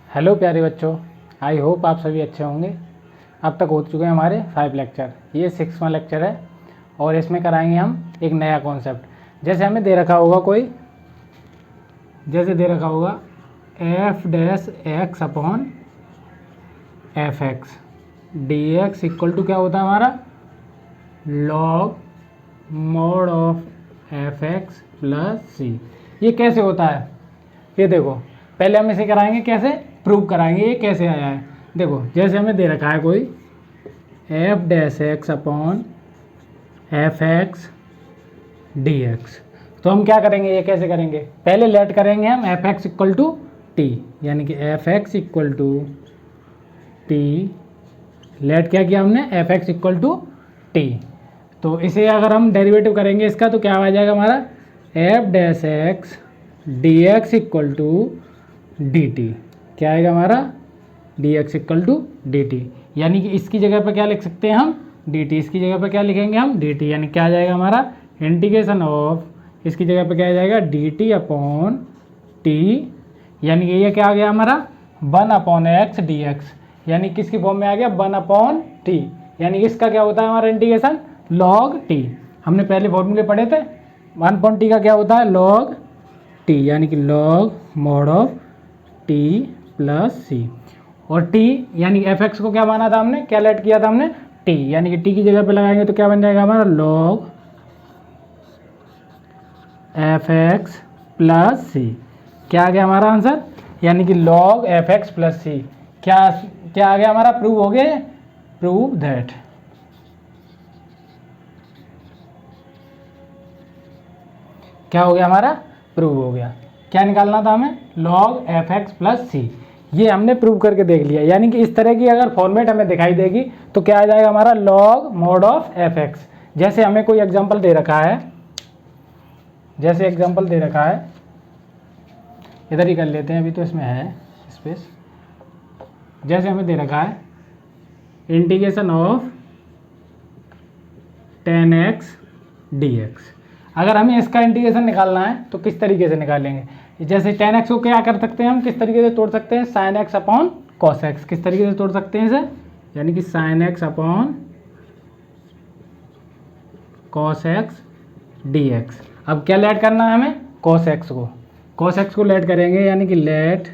Hello प्यारे बच्चों, I hope आप सभी अच्छे होंगे। अब तक हो चुके हैं हमारे 5 लेक्चर। ये 6वां लेक्चर है और इसमें कराएंगे हम एक नया कॉन्सेप्ट। जैसे हमें दे रखा होगा F dash x upon F X D x equal to क्या होता है हमारा log mod of F X plus सी। ये कैसे होता है ये देखो, पहले हम इसे कराएंगे कैसे प्रूव कराएंगे ये कैसे आया है। देखो जैसे हमें दे रखा है कोई F dash x upon F X D x, तो हम क्या करेंगे, ये कैसे करेंगे, पहले लेट करेंगे हम F X equal to T, यानी कि F X equal to T. Let क्या किया हमने, F X equal to T. तो इसे अगर हम डेरिवेटिव करेंगे इसका तो क्या आ जाएगा हमारा F dash X D x equal to D T. क्या आएगा हमारा D x equal to D T, यानी कि इसकी जगह पर क्या लिख सकते हैं हम डी टी, इसकी जगह पर क्या लिखेंगे हम डी टी, यानी क्या आ जाएगा हमारा इंटीग्रेशन ऑफ, इसकी जगह पर क्या आ जाएगा डी टी अपॉन टी, यानी कि ये क्या आ गया हमारा 1 अपॉन एक्स डी एक्स, यानी किसकी फॉर्म में आ गया 1 अपॉन टी, यानी कि इसका क्या होता है हमारा इंटीग्रेशन लॉग टी। हमने पहले फॉर्मूले पढ़े थे 1 अपॉन टी का क्या होता है लॉग टी, यानी कि log mod of T plus सी। और टी यानी कि एफ एक्स को क्या माना था हमने, क्या लेट किया था हमने टी, यानी कि टी की जगह पे लगाएंगे तो क्या बन जाएगा हमारा लॉग एफ एक्स प्लस सी। क्या आ गया हमारा आंसर, यानी कि लॉग एफ एक्स प्लस सी। क्या क्या आ गया हमारा, प्रूव हो गया, प्रूव दैट। क्या हो गया हमारा, प्रूव हो गया। क्या निकालना था हमें, लॉग एफ एक्स प्लस सी। ये हमने प्रूव करके देख लिया, यानी कि इस तरह की अगर फॉर्मेट हमें दिखाई देगी तो क्या आ जाएगा हमारा log mod of F x. जैसे हमें कोई एग्जांपल दे रखा है, जैसे एग्जांपल दे रखा है, इधर ही कर लेते हैं, अभी तो इसमें है स्पेस। जैसे हमें दे रखा है इंटीग्रेशन ऑफ 10x dx, अगर हमें इसका इंटीग्रेशन निकालना है तो किस तरीके से निकालेंगे, जैसे 10x को क्या कर सकते हैं हम, किस तरीके से तोड़ सकते हैं sin x upon cos x, किस तरीके से तोड़ सकते हैं इसे, यानी कि sin x upon cos x dx। अब क्या लेट करना है हमें, cos x को लेट करेंगे, यानी कि let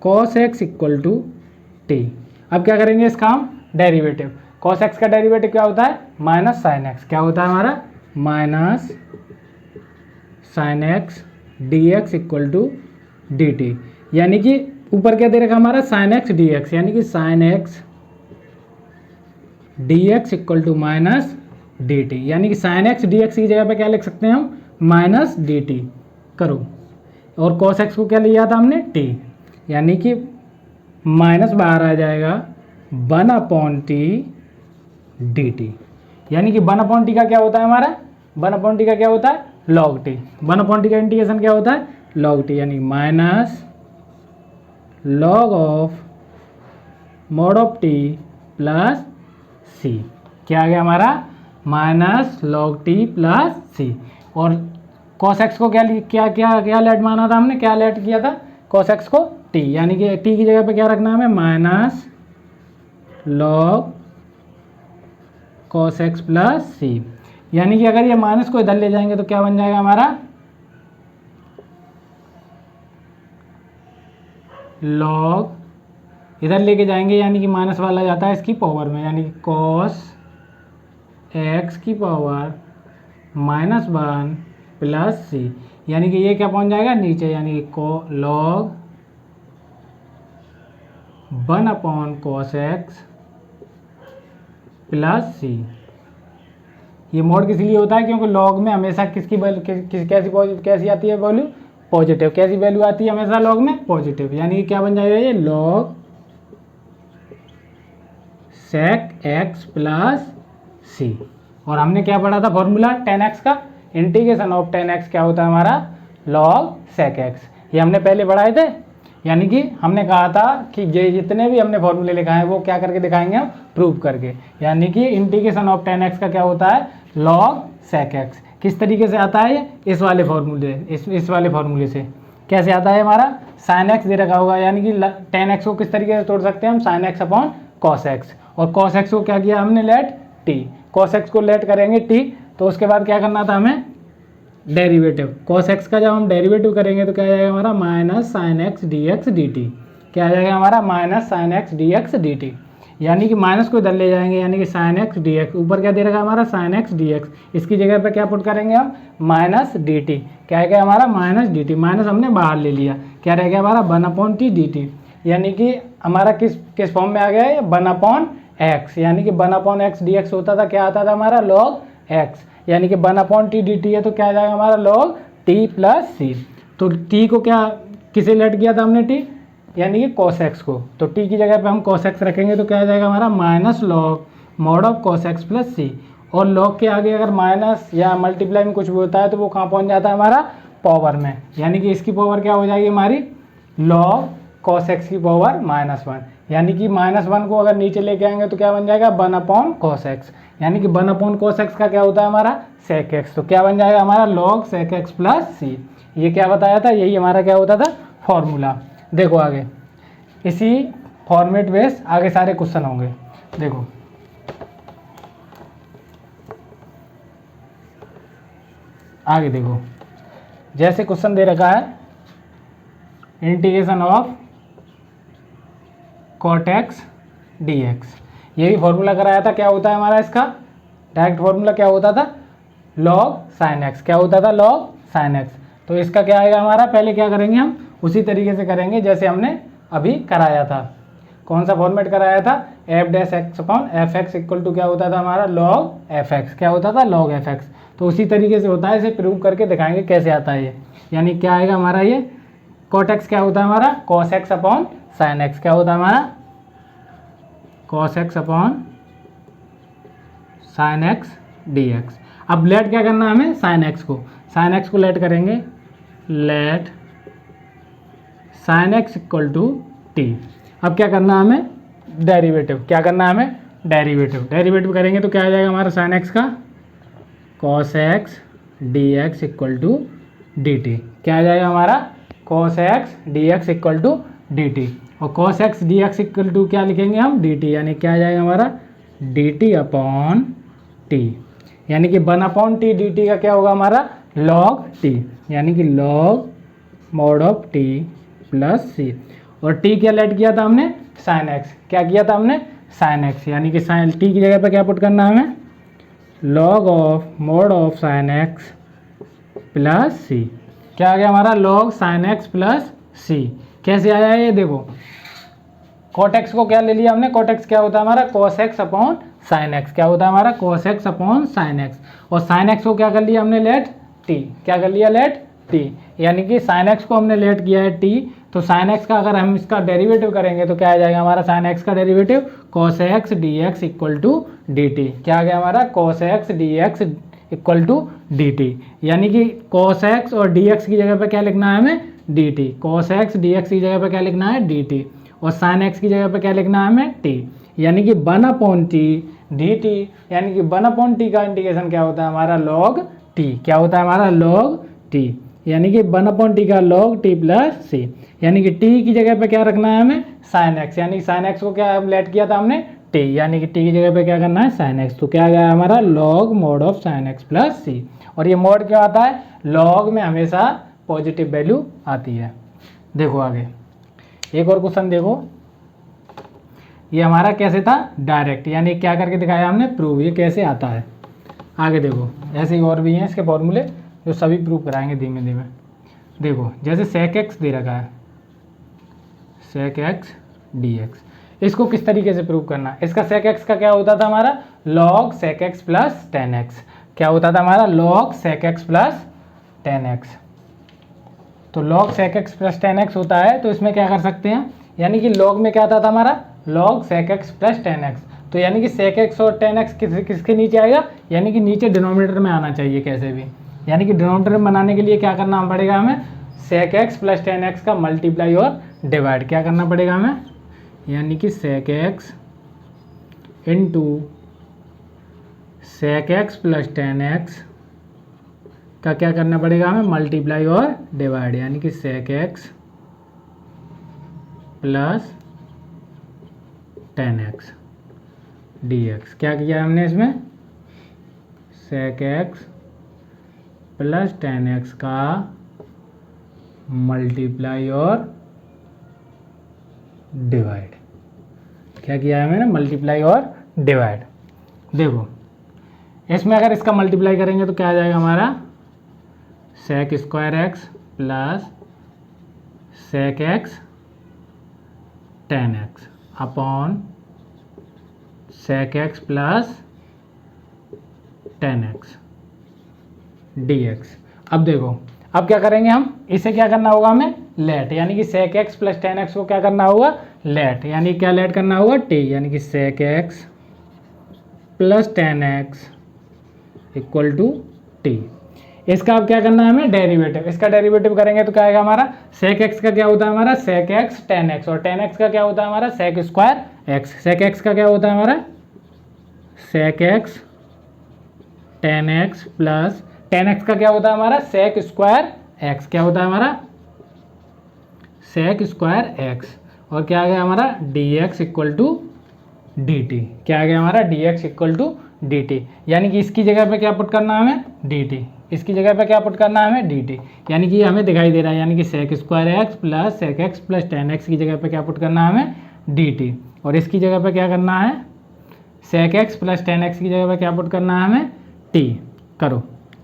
cos x equal to T. अब क्या करेंगे इसका हम डेरिवेटिव, cos x का डेरिवेटिव क्या होता है माइनस साइन एक्स, क्या होता है हमारा minus sine x D x equal to D T, यानी कि ऊपर क्या दे रखा हमारा साइन एक्स डी एक्स, यानी कि sine x D x equal to minus D T, यानी कि साइन एक्स डी एक्स की जगह पे क्या लिख सकते हैं हम माइनस डी टी करो, और cos x को क्या लिया था हमने टी, यानी कि माइनस बाहर आ जाएगा 1 अपॉन टी डी टी, यानी कि 1 अपॉन टी का क्या होता है हमारा 1 अपॉन टी का क्या होता है लॉग टी। 1 अपॉन टी का इंटीग्रेशन क्या होता है लॉग टी, यानी minus log of mod of T plus सी। क्या आ गया हमारा माइनस लॉग टी प्लस सी। और cos x को क्या क्या क्या लेट माना था हमने, क्या लेट किया था cos x को t, यानी कि t की जगह पे क्या रखना है हमें minus log cos x plus सी, यानी कि अगर ये माइनस को इधर ले जाएंगे तो क्या बन जाएगा हमारा लॉग, इधर लेके जाएंगे यानी कि माइनस वाला जाता है इसकी पावर में, यानी कि cos x की पावर -1 प्लस सी, यानी कि ये क्या पहुंच जाएगा नीचे, यानी कि log 1 upon cos x plus सी। ये मोड किस लिए होता है, क्योंकि लॉग में हमेशा किसकी वैल्यू कैसी आती है वैल्यू पॉजिटिव, कैसी वैल्यू आती है हमेशा लॉग में पॉजिटिव, यानी कि क्या बन जाएगा ये लॉग sec x प्लस सी। और हमने क्या पढ़ा था फॉर्मूला 10x का, इंटीग्रेशन ऑफ 10x क्या होता है हमारा log sec x, ये हमने पहले पढ़ाए थे। यानी कि हमने कहा था कि ये जितने भी हमने फॉर्मूले लिखा है वो क्या करके दिखाएंगे हम प्रूव करके, यानी कि इंटीग्रेशन ऑफ 10x का क्या होता है log sec x। किस तरीके से आता है इस वाले फॉर्मूले, इस वाले फॉर्मूले से कैसे आता है हमारा साइन एक्स दे रखा होगा, यानी कि टेन एक्स को किस तरीके से तोड़ सकते हैं हम, sine x upon cos x, और कॉस एक्स को क्या किया हमने लेट टी, कॉस एक्स को लेट करेंगे टी, तो उसके बाद क्या करना था हमें डेरिवेटिव, कॉस एक्स का जब हम डेरिवेटिव करेंगे तो क्या आ जाएगा हमारा minus sine x D x d T, क्या आ जाएगा हमारा minus sine x D x d T, यानी कि माइनस को इधर ले जाएंगे, यानी कि साइन एक्स डी एक्स, ऊपर क्या दे रखा हमारा साइन एक्स डी एक्स, इसकी जगह पे क्या पुट करेंगे हम माइनस डी टी, क्या है क्या हमारा माइनस डी टी, माइनस हमने बाहर ले लिया, क्या रह गया हमारा 1/t डी टी, यानी कि हमारा किस फॉर्म में आ गया है 1/x, यानी कि 1/x डी एक्स होता था, क्या आता था हमारा log x, यानी कि 1/t डी टी है तो क्या आ जाएगा हमारा log t प्लस सी, तो t को क्या किसे लेट किया था हमने t, यानी कि cos x को, तो t की जगह पे हम cos x रखेंगे तो क्या आ जाएगा हमारा minus log mod of cos x plus सी, और log के आगे अगर माइनस या मल्टीप्लाई में कुछ भी होता है तो वो कहाँ पहुँच जाता है हमारा पावर में, यानी कि इसकी पावर क्या हो जाएगी हमारी log cos x की पावर -1, यानी कि -1 को अगर नीचे लेके आएंगे तो क्या बन जाएगा 1/cos x, यानी कि 1/cos x का क्या होता है हमारा sec x, तो क्या बन जाएगा हमारा log sec x प्लस सी, ये क्या बताया था, यही हमारा क्या होता था फॉर्मूला। देखो आगे इसी फॉर्मेट बेस आगे सारे क्वेश्चन होंगे, देखो आगे देखो, जैसे क्वेश्चन दे रखा है integration of cot x dx, ये भी फॉर्मूला कराया था, क्या होता है हमारा इसका डायरेक्ट फॉर्मूला क्या होता था log sin x, क्या होता था log sin x, तो इसका क्या आएगा हमारा, पहले क्या करेंगे हम उसी तरीके से करेंगे जैसे हमने अभी कराया था, कौन सा फॉर्मेट कराया था F dash x upon F X equal to क्या होता था हमारा log एफ एक्स, क्या होता था log एफ एक्स, तो उसी तरीके से होता है, इसे प्रूव करके दिखाएंगे कैसे आता है ये, यानी क्या आएगा हमारा ये cot x क्या होता है हमारा cos x upon sin x, क्या होता है हमारा cos x upon sin x dx, अब लेट क्या करना है हमें sin x को लेट करेंगे, let sin x equal to T, अब क्या करना है हमें डेरिवेटिव, क्या करना है हमें डेरिवेटिव करेंगे तो क्या आ जाएगा हमारा sin x का cos x dx equal to D T, क्या आ जाएगा हमारा cos x dx equal to D t, और cos x dx equal to क्या लिखेंगे हम dt, यानी क्या आ जाएगा हमारा dt अपॉन t, यानी कि 1/t dt का क्या होगा हमारा log t, यानी कि log mod of t plus सी, और t क्या लेट किया था हमने sin x, क्या किया था हमने sin x, यानी कि sin t की जगह पे क्या पुट करना है हमें log of mod of sin x plus सी, क्या आ गया हमारा log sin x plus C, कैसे आया है ये देखो, cot x को क्या ले लिया हमने, cot x क्या होता है हमारा cos x upon sin x, क्या होता है हमारा cos x upon sin x, और sin x को क्या कर लिया हमने लेट t, क्या कर लिया लेट t, यानी कि sin x को हमने लेट किया है t, तो sin x का अगर हम इसका डेरिवेटिव करेंगे तो क्या आ जाएगा हमारा sin x का derivative cos x dx equal to dt, क्या आ गया हमारा cos x dx equal to dt, यानी कि cos x और dx की जगह पे क्या लिखना है हमें dt, cos x dx की जगह पे क्या लिखना है dt, और sin x की जगह पे क्या लिखना है हमें t, यानी कि 1/t dt, यानी कि 1/t का इंटीग्रेशन क्या होता है हमारा log t, क्या होता है हमारा log t, यानी कि 1/t का log t प्लस सी, यानी कि t की जगह पे क्या रखना है हमें sin x, यानी sin x को क्या लेट किया था हमने t, यानी कि t की जगह पे क्या करना है sin x, तो क्या आ गया हमारा log mod of sin x plus सी, और ये मॉड क्या आता है log में हमेशा पॉजिटिव वैल्यू आती है। देखो आगे एक और क्वेश्चन देखो, ये हमारा कैसे था डायरेक्ट, यानी क्या करके दिखाया हमने प्रूव, ये कैसे आता है आगे देखो, ऐसे ही और भी हैं इसके फॉर्मूले जो सभी प्रूव कराएंगे धीमे धीमे। देखो जैसे sec x दे रखा है sec x dx, इसको किस तरीके से प्रूव करना है, इसका sec x का क्या होता था हमारा log sec x plus tan x, क्या होता था हमारा log sec x plus tan x, तो log sec x plus tan x होता है, तो इसमें क्या कर सकते हैं, यानी कि log में क्या आता था हमारा log sec x plus tan x, तो यानी कि sec x और tan x किसके नीचे आएगा, यानी कि नीचे डिनोमिनेटर में आना चाहिए कैसे भी, यानी कि डिनोमिनेटर में बनाने के लिए क्या करना पड़ेगा हमें sec x plus tan x का मल्टीप्लाई और डिवाइड क्या करना पड़ेगा हमें, यानी कि sec x into sec x plus tan x का क्या करना पड़ेगा हमें मल्टीप्लाई और डिवाइड, यानी कि sec x plus tan x D x. क्या किया हमने इसमें, sec x plus tan x का मल्टीप्लाई और डिवाइड। क्या किया है मैंने, मल्टीप्लाई और डिवाइड। देखो इसमें अगर इसका मल्टीप्लाई करेंगे तो क्या आ जाएगा हमारा, sec square x plus sec x tan x upon sec x plus tan x D x. अब देखो अब क्या करेंगे हम, इसे क्या करना होगा हमें, लेट, यानी कि sec x plus tan x को क्या करना होगा, लेट, यानी क्या लेट करना होगा, टी, यानी कि sec x plus tan x equal to t. इसका अब क्या करना है हमें, डेरिवेटिव। इसका डेरिवेटिव करेंगे तो क्या आएगा हमारा, सेक एक्स का क्या होता है हमारा, सेक एक्स टेन एक्स, और टेन एक्स का क्या होता है हमारा, sec square x. Sec x का क्या होता है हमारा, sec x tan x plus tan x का क्या होता है हमारा, सेक स्क्वायर एक्स। क्या होता है हमारा, सेक स्क्वायर एक्स। और क्या आ गया हमारा, D x equal to D T. क्या आ गया हमारा, D x equal to D T, यानी कि इसकी जगह पे क्या पुट करना है हमें, डी टी। इसकी जगह पे क्या पुट करना है हमें, डी टी, यानी कि हमें दिखाई दे रहा है, यानी कि sec square x plus sec x plus tan x की जगह पे क्या पुट करना है हमें, डी टी। और इसकी जगह पे क्या करना है, sec x plus tan x की जगह पे क्या पुट करना है हमें, टी करो,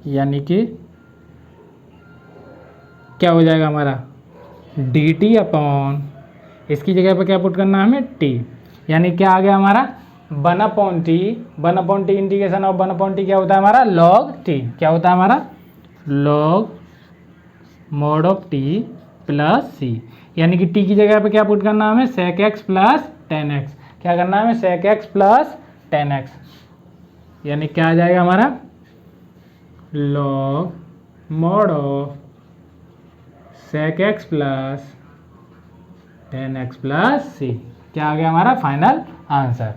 यानी कि क्या हो जाएगा हमारा, डी टी अपॉन, इसकी जगह पे क्या पुट करना है हमें, टी, यानी क्या आ गया हमारा, one upon T. One upon T integration of one upon T क्या होता है हमारा, लॉग टी। क्या होता है हमारा, log mod of T plus सी, यानी कि टी की जगह पे क्या पुट करना है हमें, sec x plus tan x. क्या करना है हमें, sec x plus tan X, यानी क्या आ जाएगा हमारा, log mod of sec x plus tan x plus सी। क्या आ गया हमारा फाइनल आंसर।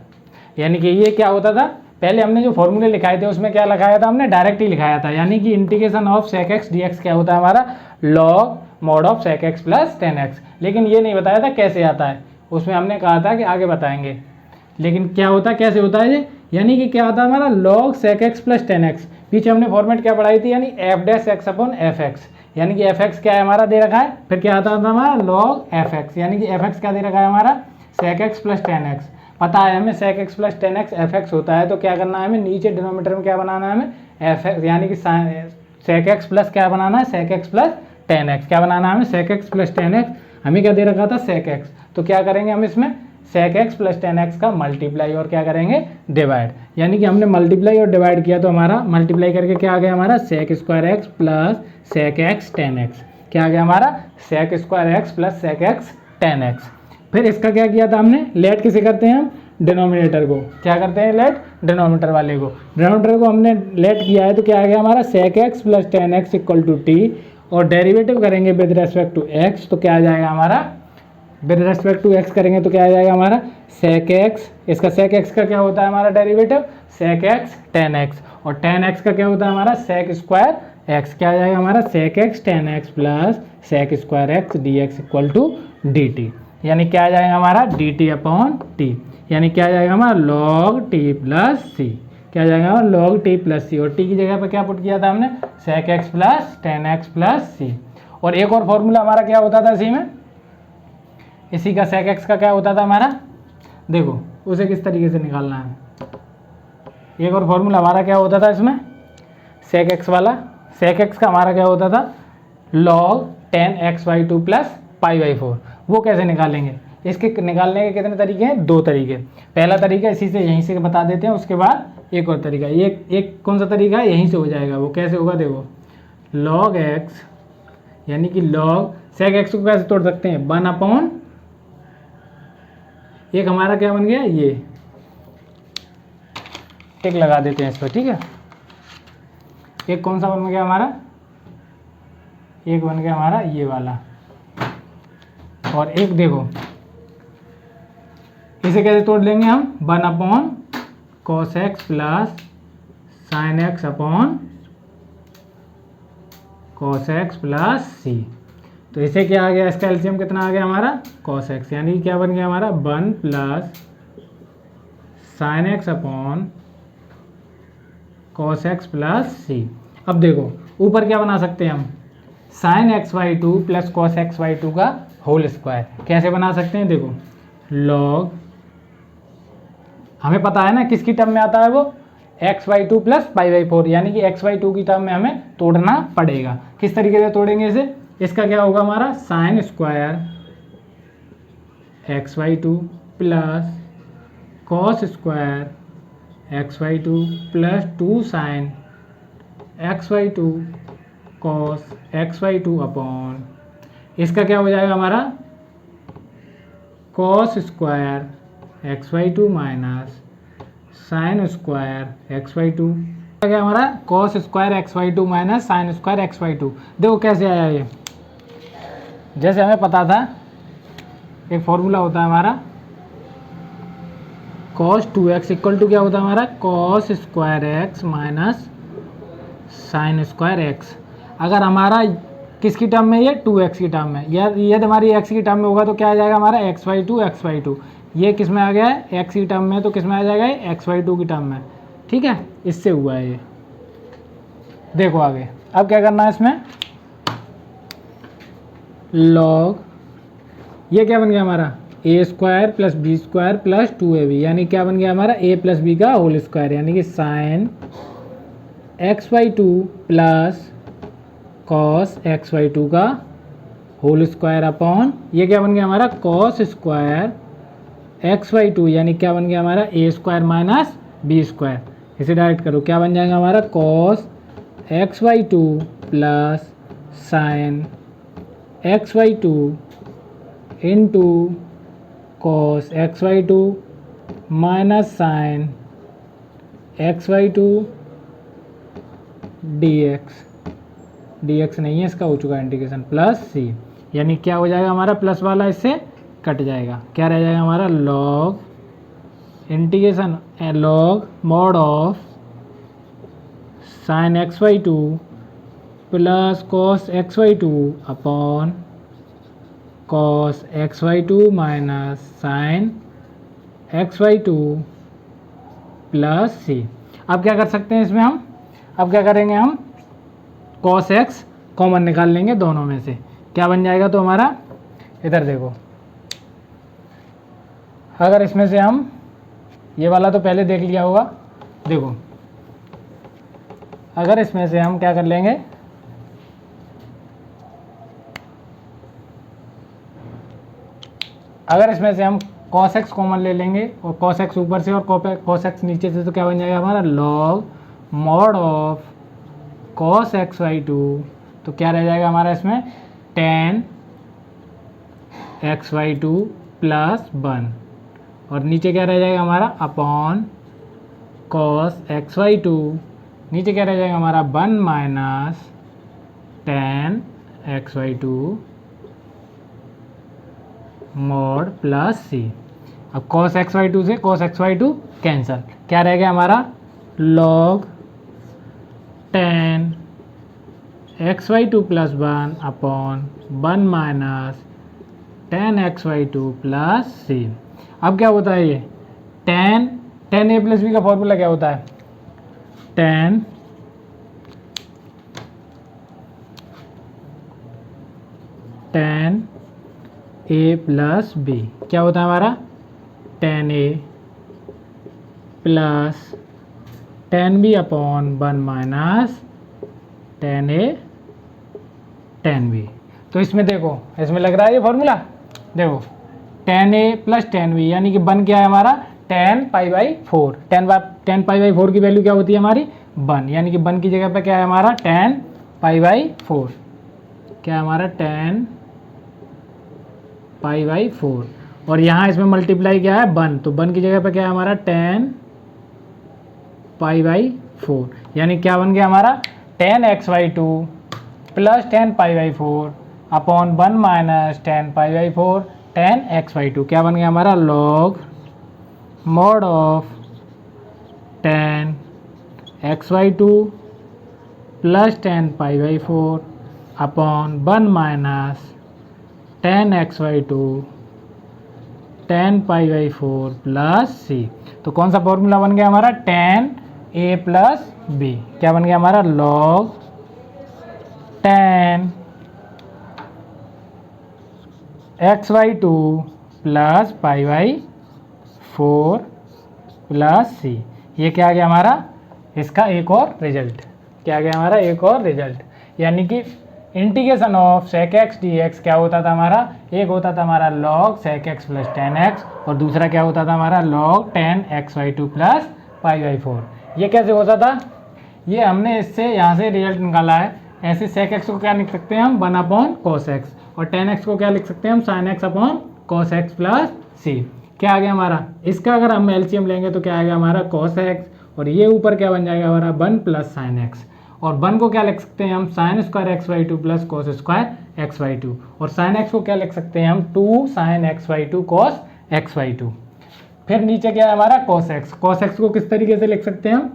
यानी कि ये क्या होता था, पहले हमने जो फॉर्मूले लिखाए थे उसमें क्या लिखाया था हमने, डायरेक्ट ही लिखाया था, यानी कि integration of sec x D x क्या होता है हमारा, log mod of sec x plus tan x. लेकिन ये नहीं बताया था कैसे आता है, उसमें हमने कहा था कि आगे बताएंगे। लेकिन क्या होता है, कैसे होता है ये, यानी कि क्या आता है हमारा, log sec x plus tan x. पीछे हमने फॉर्मेट क्या पढ़ाई थी, यानी f dash x upon F x, यानी कि एफ एक्स क्या है हमारा दे रखा है, फिर क्या आता था हमारा, लॉग एफ एक्स, यानी कि एफ एक्स क्या दे रखा है हमारा, sec x plus tan x. पता है हमें sec x plus tan x f x होता है, तो क्या करना है हमें, नीचे डिनोमीटर में क्या बनाना है हमें, एफ एक्स, यानी कि सेक एक्स प्लस क्या बनाना है, sec x plus tan x. क्या बनाना है हमें, sec x plus tan x, हमें क्या दे रखा था, सेक एक्स। तो क्या करेंगे हम इसमें, sec x plus tan x का मल्टीप्लाई और क्या करेंगे, डिवाइड, यानी कि हमने मल्टीप्लाई और डिवाइड किया तो हमारा मल्टीप्लाई करके क्या आ गया हमारा, sec square x plus sec x tan x. क्या आ गया हमारा, sec square x plus sec x tan x. फिर इसका क्या किया था हमने, लेट किसे करते हैं हम, डिनोमिनेटर को। क्या करते हैं, लेट डिनोमिनेटर वाले को। डिनोमिनेटर को हमने लेट किया है तो क्या आ गया हमारा, sec x plus tan x equal to t, और डेरिवेटिव करेंगे विद रेस्पेक्ट टू एक्स तो क्या आ जाएगा हमारा, विद रेस्पेक्ट टू एक्स करेंगे तो क्या आ जाएगा हमारा, सेक एक्स, इसका सेक एक्स का क्या होता है हमारा derivative, sec x tan x, और टेन एक्स का क्या होता है हमारा, सेक स्क्वायर एक्स। क्या आ जाएगा हमारा, sec x tan x plus sec square x D x equal to D T, यानी क्या आ जाएगा हमारा, डी टी अपॉन टी, यानी क्या आ जाएगा हमारा, लॉग टी प्लस सी। क्या आ जाएगा हमारा, लॉग टी प्लस सी, और टी की जगह पर क्या पुट किया था हमने, sec x plus tan x plus सी। और एक और फॉर्मूला हमारा क्या होता था इसी में, इसी का सेक एक्स का क्या होता था हमारा, देखो उसे किस तरीके से निकालना है। एक और फॉर्मूला हमारा क्या होता था इसमें, सेक एक्स वाला, सेक एक्स का हमारा क्या होता था, log tan x by two plus pi by four. वो कैसे निकालेंगे, इसके निकालने के कितने तरीके हैं, दो तरीके। पहला तरीका इसी से यहीं से बता देते हैं, उसके बाद एक और तरीका, एक कौन सा तरीका है, यहीं से हो जाएगा। वो कैसे होगा, देखो लॉग एक्स, यानी कि लॉग सेक एक्स को कैसे तोड़ सकते हैं, वन अपॉन, एक हमारा क्या बन गया, ये टिक लगा देते हैं इस पर, ठीक है। एक कौन सा बन गया हमारा, एक बन गया हमारा ये वाला, और एक देखो इसे कैसे तोड़ लेंगे हम, one upon cos x plus sine x upon cos x plus C. तो इसे क्या आ गया, इसका एलसीएम कितना आ गया हमारा cos x, यानी क्या बन गया हमारा 1 plus sine x upon cos x plus C. अब देखो ऊपर क्या बना सकते हैं हम, sine x Y two plus cos x Y two का होल स्क्वायर। कैसे बना सकते हैं, देखो लॉग, हमें पता है ना किसकी टर्म में आता है वो, x Y two plus pi by four, यानी कि एक्स वाई टू की टर्म में हमें तोड़ना पड़ेगा। किस तरीके से तोड़ेंगे इसे, इसका क्या होगा हमारा sine square x Y two plus cos square x Y two plus 2 sine x Y two cos x Y two upon, इसका क्या हो जाएगा हमारा cos square x Y two minus sine square x Y two, क्या हमारा cos square x Y two minus sine square x Y two. देखो कैसे आया ये, जैसे हमें पता था एक फॉर्मूला होता है हमारा cos 2x इक्वल टू क्या होता है हमारा cos square x minus sine square x. अगर हमारा किसकी टर्म में, ये 2x की टर्म में, यदि हमारी x की टर्म में होगा तो क्या आ जाएगा हमारा एक्स वाई टू। ये किस में आ गया है, x की टर्म में, तो किस में आ जाएगा एक्स वाई टू की टर्म में। ठीक है, इससे हुआ है ये। देखो आगे अब क्या करना है इसमें, लॉग, ये क्या बन गया हमारा ए square plus B square plus 2ab, यानी क्या बन गया हमारा a प्लस बी का होल स्क्वायर, यानी कि sine x Y two plus cos x Y two का होल स्क्वायर अपॉन, ये क्या बन गया हमारा cos square x Y two, यानी क्या बन गया हमारा ए स्क्वायर माइनस बी स्क्वायर। इसे डायरेक्ट करो, क्या बन जाएगा हमारा cos x Y two plus sine x Y two into cos x Y two minus sine x Y two d x नहीं है, इसका हो चुका है इंटीग्रेशन, प्लस सी, यानी क्या हो जाएगा हमारा प्लस वाला इससे कट जाएगा, क्या रह जाएगा हमारा log integration log mod of sine x Y two plus cos x Y two upon cos x Y two minus sine x Y two plus C. अब क्या कर सकते हैं इसमें हम, अब क्या करेंगे हम कॉस एक्स कॉमन निकाल लेंगे दोनों में से, क्या बन जाएगा तो हमारा, इधर देखो अगर इसमें से हम, ये वाला तो पहले देख लिया होगा, देखो अगर इसमें से हम क्या कर लेंगे, अगर इसमें से हम cos x कॉमन ले लेंगे और cos x ऊपर से और cos x नीचे से, तो क्या बन जाएगा हमारा log mod of cos x by two, तो क्या रह जाएगा हमारा इसमें tan x by two plus 1, और नीचे क्या रह जाएगा हमारा upon cos x by two, नीचे क्या रह जाएगा हमारा 1 minus tan x by two mod plus C. अब cos एक्स वाई टू से cos x Y two cancel, क्या रह गया हमारा log tan x Y two plus 1 upon 1 minus tan x Y two plus C. अब क्या होता है ये tan ए प्लस बी का फॉर्मूला क्या होता है, tan ए प्लस बी क्या होता है हमारा tan A plus tan B upon 1 minus tan A tan B. तो इसमें देखो, इसमें लग रहा है ये फॉर्मूला, देखो tan A plus tan B, यानी कि बन क्या है हमारा tan pi by four, tan pi by four की वैल्यू क्या होती है हमारी 1, यानी कि 1 की जगह पे क्या है हमारा tan पाई बाई फोर, क्या है हमारा tan पाई बाई फोर, और यहाँ इसमें मल्टीप्लाई क्या है 1, तो 1 की जगह पे क्या है हमारा tan पाई बाई फोर, यानी क्या बन गया हमारा tan x Y two plus tan pi by four upon 1 minus tan pi by four tan x Y two, क्या बन गया हमारा log mod of tan x Y two plus tan pi by four upon 1 minus tan x by two tan pi by four plus C. तो कौन सा formula बन गया हमारा, टेन ए प्लस बी। क्या बन गया हमारा, log tan x by two plus pi by four plus सी। ये क्या आ गया हमारा, इसका एक और रिजल्ट। क्या आ गया हमारा, एक और रिजल्ट। यानी कि integration of sec x D x क्या होता था हमारा, एक होता था हमारा log sec x plus tan x, और दूसरा क्या होता था हमारा log tan x by two plus pi by four. ये कैसे होता था, ये हमने इससे यहाँ से रिजल्ट निकाला है। ऐसे सेक एक्स को क्या लिख सकते हैं हम, वन अपॉन कॉस एक्स, और टेन एक्स को क्या लिख सकते हैं हम, sine x upon cos x plus सी। क्या आ गया हमारा, इसका अगर हम एलसीएम लेंगे तो क्या आएगा हमारा कॉस एक्स, और ये ऊपर क्या बन जाएगा हमारा वन प्लस साइन एक्स, और वन को क्या लिख सकते हैं हम, sine square x by two plus cos square x by two, और साइन एक्स को क्या लिख सकते हैं हम, two sine x by two cos x by two. फिर नीचे क्या है हमारा कॉस एक्स, कॉस एक्स को किस तरीके से लिख सकते हैं हम,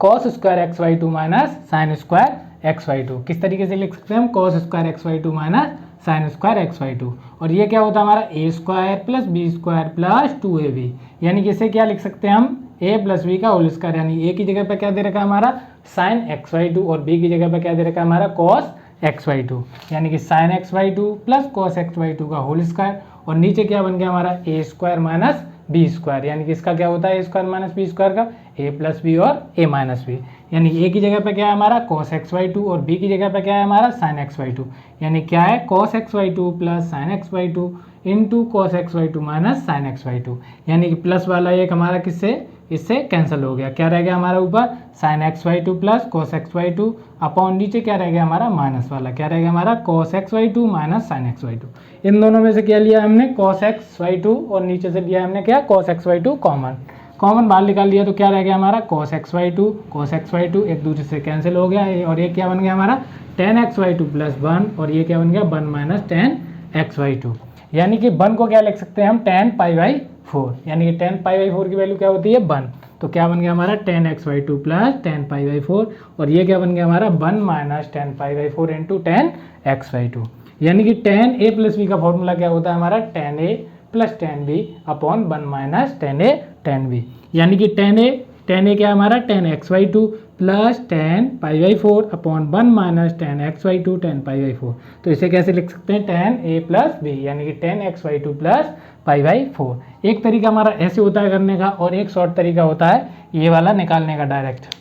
cos square x by two minus sine square x by two. किस तरीके से लिख सकते हैं हम, cos square x by two minus sine square x by two. और ये क्या होता है हमारा ए square plus B square plus two a b, यानी कि इसे क्या लिख सकते हैं हम, ए प्लस बी का होल स्क्वायर। यानी ए की जगह पे क्या दे रखा है हमारा साइन एक्स बाई टू, और बी की जगह पे क्या दे रखा है हमारा कॉस एक्स बाई टू, यानी कि sine x by two plus cos x by to का होल स्क्वायर। और नीचे क्या बन गया हमारा ए स्क्वायर माइनस बी स्क्वायर, यानी कि इसका क्या होता है ए स्क्वायर माइनस बी स्क्वायर का, ए प्लस बी और ए माइनस बी। यानी ए की जगह पे क्या है हमारा कॉस एक्स बाई टू, और बी की जगह पे क्या है हमारा साइन एक्स बाई टू, यानी क्या है cos x by two plus sine x by two into cos x by two minus sine x by two. यानी कि प्लस वाला एक हमारा किससे, इससे कैंसिल हो गया। क्या रह गया हमारा ऊपर sign x by two plus cos x by to, upon नीचे क्या रह गया हमारा माइनस वाला, क्या रह गया हमारा cos x by two minus sine x by two. इन दोनों में से क्या लिया हमने कॉस एक्स बाई टू, और नीचे से लिया हमने क्या cos x by two common, common बाहर निकाल लिया तो क्या रह गया हमारा cos x by two, cos x by to एक दूसरे से कैंसिल हो गया, और ये क्या बन गया हमारा tan x by two plus one, और ये क्या बन गया one minus tan x by two. यानी कि वन को क्या लिख सकते हैं हम, टेन पाई बाई फोर, यानी कि टेन पाई बाई फोर की वैल्यू क्या होती है वन। तो क्या बन गया हमारा tan x by two plus tan pi by four, और ये क्या बन गया हमारा one minus tan pi by four into tan x by two. यानी कि टेन ए प्लस बी का फॉर्मूला क्या होता है हमारा, tan a plus tan b upon one minus tan a tan b. यानी कि टेन ए क्या हमारा tan x by two plus tan pi by four upon one minus tan x by two tan pi by four. तो इसे कैसे लिख सकते हैं, टेन ए प्लस बी, यानी कि ten x by two plus pi by four. एक तरीका हमारा ऐसे होता है करने का, और एक शॉर्ट तरीका होता है ये वाला निकालने का डायरेक्ट।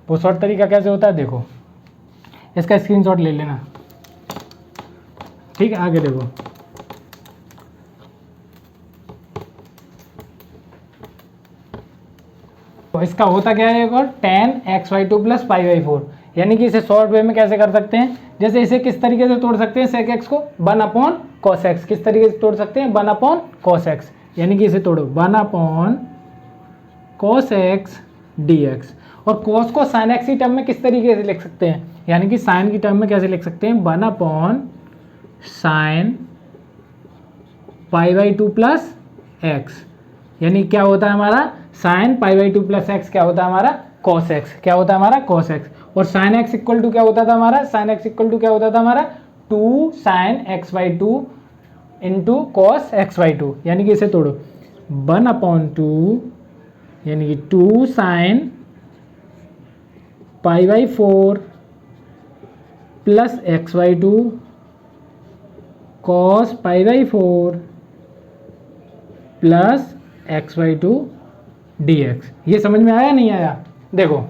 वो शॉर्ट तरीका कैसे होता है, देखो इसका स्क्रीनशॉट ले लेना, ठीक है। आगे देखो तो इसका होता क्या है, एक और tan x by two plus pi by four. यानी कि इसे शॉर्ट वे में कैसे कर सकते हैं, जैसे इसे किस तरीके से तोड़ सकते हैं सेक एक्स को, वन अपॉन कॉस एक्स। किस तरीके से तोड़ सकते हैं, वन अपॉन कॉस एक्स, यानी कि इसे तोड़ो one upon cos x D x. और कॉस को साइन एक्स की टर्म में किस तरीके से लिख सकते हैं, यानी कि साइन की टर्म में कैसे लिख सकते हैं, one upon sine pi by two plus x. यानी क्या होता है हमारा sine pi by two plus x क्या होता है हमारा कॉस एक्स, क्या होता है हमारा कॉस एक्स। और साइन एक्स इक्वल टू क्या होता था हमारा, साइन एक्स इक्वल टू क्या होता था हमारा two sine x by two into cos x by two. यानी कि इसे तोड़ो वन अपॉन टू, यानी कि two sine pi by four plus x by two cos pi by four plus x by two d x. ये समझ में आया नहीं आया, देखो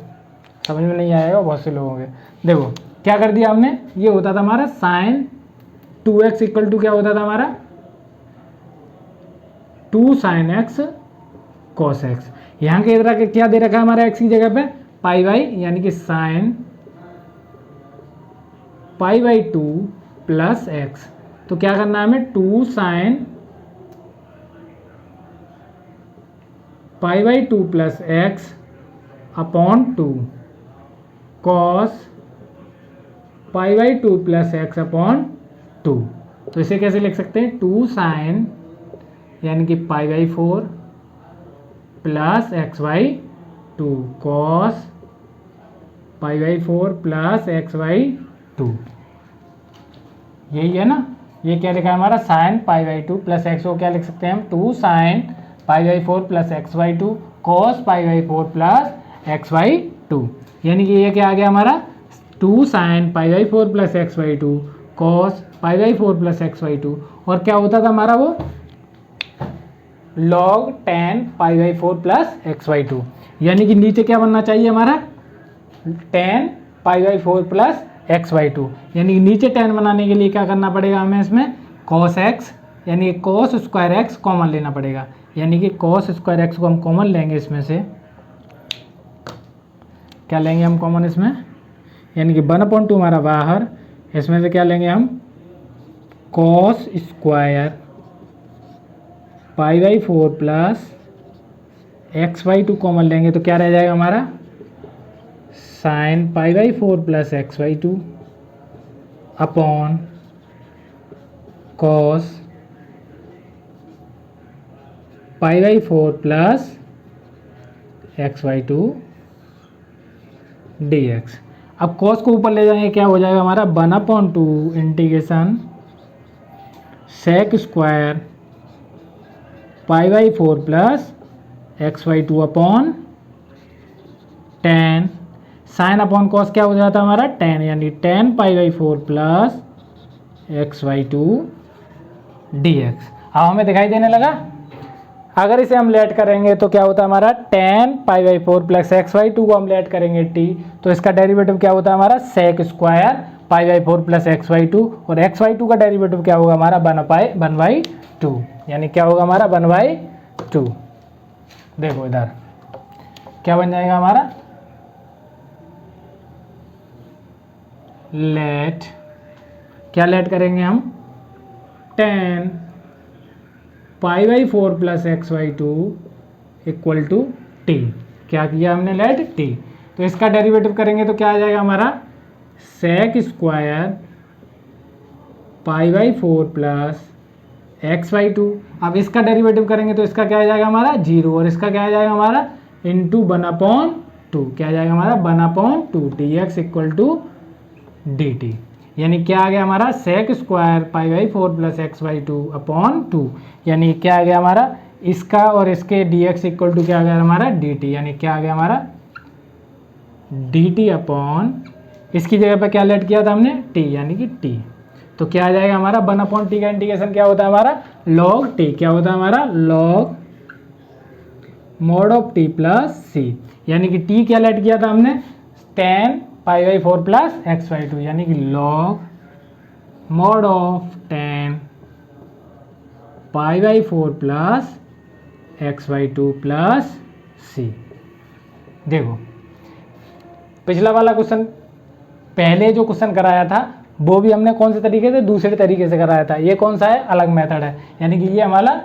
समझ में नहीं आएगा बहुत से लोगों के। देखो क्या कर दिया हमने, ये होता था हमारा sine two x equal to क्या होता था हमारा two sine x cos x. यहाँ के इधर क्या दे रखा है हमारा एक्स की जगह पे पाई बाई, यानी कि sine pi by two plus x. तो क्या करना है हमें, two sine pi by two plus x upon two cos pi by two plus x upon two. तो इसे कैसे लिख सकते हैं, टू साइन यानी कि पाई by four plus x by two cos pi by four plus x by to. यही है ना, ये क्या लिखा है हमारा sine pi by 2 plus x को क्या लिख सकते हैं हम 2 sign pi by 4 plus x by 2 cos pi by 4 plus x by 2, यानी कि ये क्या आ गया हमारा 2 sign pi by 4 plus x by 2 cos pi by 4 plus x by 2, और क्या होता था हमारा वो log 10 pi by 4 plus x by 2, यानी कि नीचे क्या बनना चाहिए हमारा 10 pi by 4 plus x by 2, यानी कि नीचे 10 बनाने के लिए क्या करना पड़ेगा हमें इसमें cos x, यानी कि cos स्क्वायर एक्स कॉमन लेना पड़ेगा, यानी कि cos स्क्वायर एक्स को हम कॉमन लेंगे इसमें से, क्या लेंगे हम कॉमन इसमें, यानी कि 1/2 हमारा बाहर, इसमें से क्या लेंगे हम cos square pi by 4 plus x by 2 common लेंगे तो क्या रह जाएगा हमारा sine pi by 4 plus x by 2 upon cos pi by 4 plus x by 2 d x. अब कॉस को ऊपर ले जाएंगे क्या हो जाएगा हमारा 1/2 integration sec square pi by 4 plus x by 2 upon 10 sine upon cos क्या हो जाता है हमारा 10, यानी 10 pi by 4 plus x by 2 d x. अब हमें दिखाई देने लगा, अगर इसे हम लेट करेंगे तो क्या होता है हमारा 10 pi by 4 plus x by 2 को हम लेट करेंगे t, तो इसका डेरिवेटिव क्या होता है हमारा sec square pi by 4 plus x by 2, और एक्स बाई 2 का डेरिवेटिव क्या होगा हमारा 1/2, यानी क्या होगा हमारा 1/2। देखो इधर क्या बन जाएगा हमारा लेट, क्या लेट करेंगे हम 10 pi by 4 plus x by 2 equal to t, क्या किया हमने लेट t, तो इसका डेरिवेटिव करेंगे तो क्या आ जाएगा हमारा sec square pi by 4 plus x by 2, अब इसका डेरिवेटिव करेंगे तो इसका क्या आ जाएगा हमारा 0, और इसका क्या आ जाएगा हमारा इंटू 1/2, क्या आ जाएगा हमारा 1/2 d x equal to D T, यानी क्या आ गया हमारा sec square pi by 4 plus x by 2 upon 2, यानी क्या आ गया हमारा इसका और इसके डी एक्स इक्वल टू क्या आ गया हमारा डी टी, यानी क्या आ गया हमारा डी टी अपॉन इसकी जगह पे क्या लेट किया था हमने टी, यानी कि टी, तो क्या आ जाएगा हमारा 1/t का इंटीग्रेशन क्या होता है हमारा log t, क्या होता है हमारा log mod of t plus सी, यानी कि t क्या लेट किया था हमने 10 pi by 4 plus x by 2, यानी कि log mod of 10 pi by 4 plus x by 2 plus c. देखो पिछला वाला क्वेश्चन, पहले जो क्वेश्चन कराया था वो भी हमने कौन से तरीके से दूसरे तरीके से कराया था, ये कौन सा है अलग मेथड है, यानी कि ये हमारा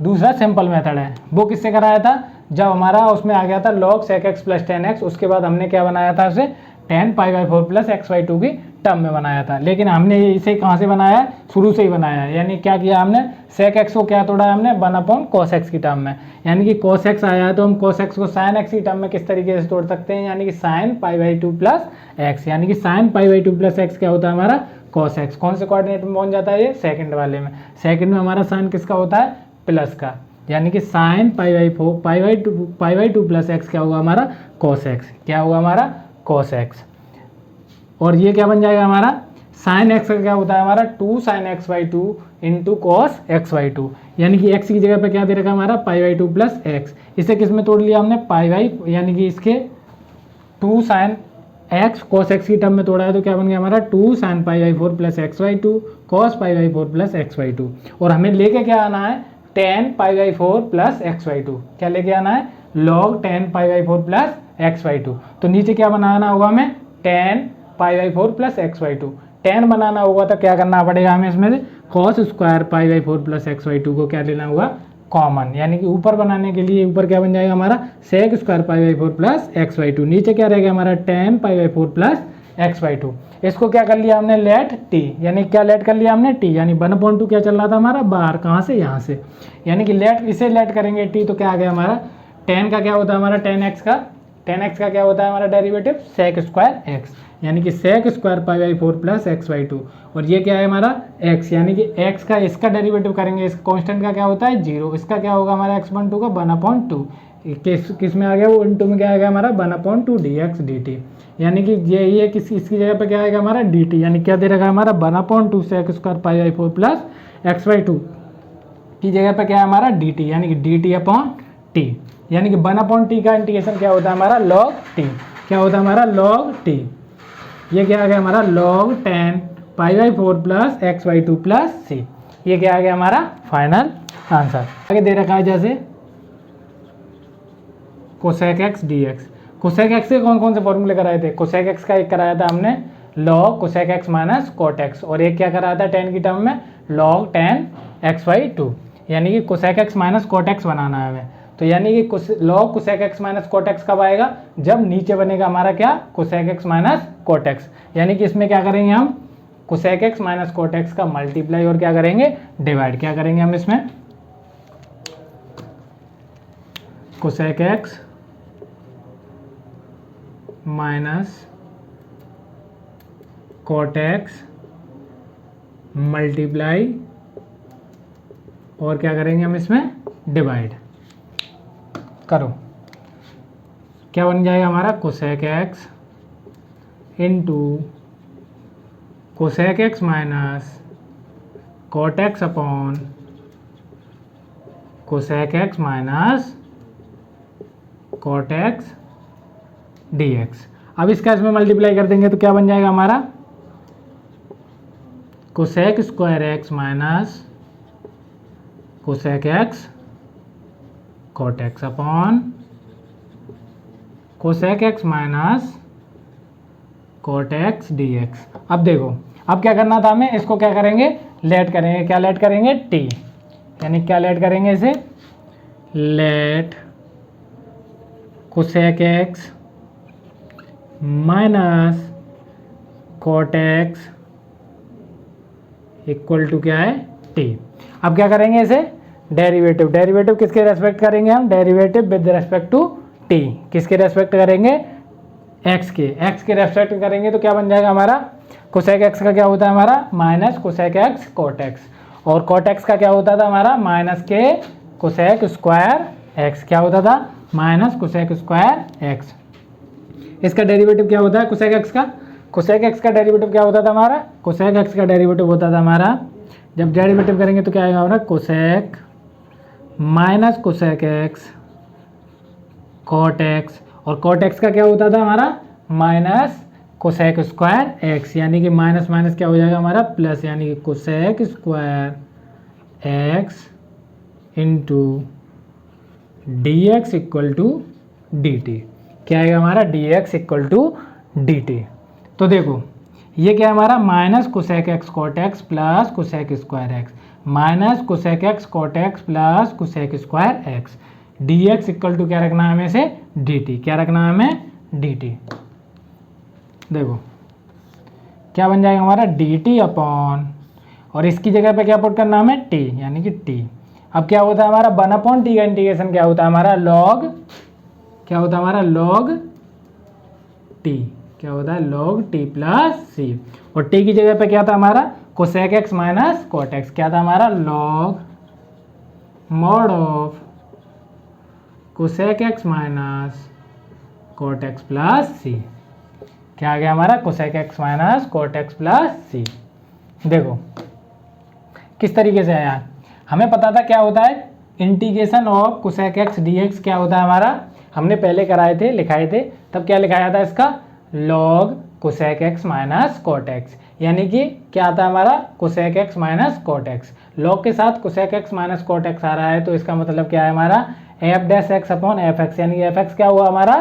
दूसरा सिंपल मेथड है। वो किससे कराया था जब हमारा उसमें आ गया था log sec x plus 10x, उसके बाद हमने क्या बनाया था उसे 10 pi by 4 plus x by 2 की टर्म में बनाया था, लेकिन हमने इसे कहाँ से बनाया है शुरू से ही बनाया है, यानी क्या किया हमने sec x को क्या तोड़ा है हमने 1/cos x की टर्म में, यानी कि cos x आया है तो हम cos x को sin x की टर्म में किस तरीके से तोड़ सकते हैं, यानी कि sin pi by 2 plus x, यानी कि sin pi by 2 plus x क्या होता है हमारा cos x, कौन से कोऑर्डिनेट में पहुंच जाता है ये सेकंड वाले में, सेकंड में हमारा साइन किसका होता है प्लस का, यानी कि sin pi by 2 plus x क्या होगा हमारा cos x, क्या होगा हमारा cos x, और ये क्या बन जाएगा हमारा sin x का क्या होता है हमारा 2 sin x by 2 into cos x by 2, यानी कि x की जगह पे क्या दे रखा हमारा पाई बाई 2 प्लस एक्स, इसे किस में तोड़ लिया हमने पाई बाई, यानी कि इसके 2 sin x cos x की टर्म में तोड़ा है तो क्या बन गया हमारा 2 sin pi by 4 plus x by 2 cos pi by 4 plus x by 2, और हमें लेके क्या आना है 10 pi by 4 plus x by 2, क्या लेके आना है log 10 pi by 4 plus x by 2, तो नीचे क्या बनाना होगा हमें 10 pi by 4 plus x by 2, 10 बनाना होगा तो क्या करना पड़ेगा हमें इसमें से cos square pi by 4 plus x by 2 को क्या लेना होगा कॉमन, यानी कि ऊपर बनाने के लिए ऊपर क्या बन जाएगा हमारा sec square pi by 4 plus x by 2, नीचे क्या रहेगा हमारा 10 pi by 4 plus x by 2, इसको क्या कर लिया हमने लेट t, यानी क्या लेट कर लिया हमने t, यानी 1/2 क्या चल रहा था हमारा बाहर कहाँ से यहाँ से, यानी कि लेट इसे लेट करेंगे t तो क्या आ गया हमारा 10 का क्या होता है हमारा 10x का क्या होता है हमारा डेरिवेटिव सेक स्क्वायर x, यानी कि sec square pi by 4 plus x by 2, और ये क्या है हमारा x, यानी कि x का इसका डेरिवेटिव करेंगे, इस कांस्टेंट का क्या होता है 0, इसका क्या होगा हमारा x12 का 1/2, किस में आ गया वो इंटू में क्या आएगा हमारा 1/2 dx dt, यानी कि यही है इसकी जगह पे क्या आएगा हमारा dt, यानी क्या दे रखा है हमारा 1/2 sec square pi by 4 plus x by 2 की जगह पे क्या है हमारा dt, यानी कि dt अपॉन t, यानी कि 1/t का इंटीग्रेशन क्या होता है हमारा log t, क्या होता है हमारा log t, ये क्या आ गया हमारा log 10 pi by 4 plus x by 2 plus सी, ये क्या आ गया हमारा फाइनल आंसर। आगे दे रखा है जैसे cosec x D x, cosec x के कौन कौन से फॉर्मूले कराए थे, कोसेक एक्स का एक कराया था हमने log cosec x minus cot x, और एक क्या कराया था 10 की टर्म में log 10 एक्स बाई 2, यानी कि cosec x minus cot x बनाना है हमें, तो यानी कि log cosec x minus cot x कब आएगा, जब नीचे बनेगा हमारा क्या cosec x minus cot x, यानी कि इसमें क्या करेंगे हम cosec x minus cot x का मल्टीप्लाई और क्या करेंगे डिवाइड, क्या करेंगे हम इसमें cosec x minus cot x multiply और क्या करेंगे हम इसमें डिवाइड, करो क्या बन जाएगा हमारा cosec x into cosec x minus cot x upon cosec x minus cot x D x. अब इसका इसमें मल्टीप्लाई कर देंगे तो क्या बन जाएगा हमारा cosec square x minus cosec x cot x upon cosec x minus cot x D x. अब देखो अब क्या करना था हमें, इसको क्या करेंगे लेट करेंगे, क्या लेट करेंगे t, यानी क्या लेट करेंगे इसे let cosec x minus cot x equal to क्या है t। अब क्या करेंगे इसे डेरिवेटिव, डेरिवेटिव किसके रेस्पेक्ट करेंगे हम, derivative with respect to t, किसके रेस्पेक्ट करेंगे x के रेस्पेक्ट करेंगे तो क्या बन जाएगा हमारा कोसेक x का क्या होता है हमारा minus cosec x cot x, और कोट एक्स का क्या होता था हमारा माइनस के कोसेक स्क्वायर एक्स, क्या होता था माइनस कोसेक स्क्वायर एक्स। इसका डेरिवेटिव क्या होता है कोसेक एक्स का, कोसेक एक्स का डेरिवेटिव क्या होता था हमारा, कोसेक एक्स का डेरिवेटिव होता था हमारा, जब डेरिवेटिव करेंगे तो क्या आएगा हमारा cosec minus cosec x cot x, और कोट एक्स का क्या होता था हमारा माइनस कोसेक स्क्वायर एक्स, यानी कि माइनस माइनस क्या हो जाएगा हमारा प्लस, यानी कि cosec square x into d x equal to D T, क्या आएगा हमारा D x equal to D t. तो देखो ये क्या है हमारा minus cosec x cot x plus cosec square x minus cosec x cot x plus cosec square x, D x equal to क्या रखना है हमें से डी टी, क्या रखना है हमें डी टी। देखो क्या बन जाएगा हमारा डी टी अपॉन, और इसकी जगह पे क्या पुट करना हमें टी, यानी कि टी। अब क्या होता है हमारा 1/t का इंटीग्रेशन क्या होता है हमारा लॉग, क्या होता है हमारा लॉग टी, क्या होता है log t प्लस सी, और t की जगह पे क्या था हमारा cosec x minus cot x, क्या था हमारा log mod of cosec x minus cot x plus सी, क्या आ गया हमारा cosec x minus cot x plus c. देखो किस तरीके से आया, हमें पता था क्या होता है integration of cosec x D x, क्या होता है हमारा हमने पहले कराए थे लिखाए थे, तब क्या लिखाया था इसका log cosec x minus cot x, यानी कि क्या आता है हमारा cosec x minus cot x, log के साथ cosec x minus cot x आ रहा है तो इसका मतलब क्या है हमारा F dash x upon F x, यानी कि एफ एक्स क्या हुआ हमारा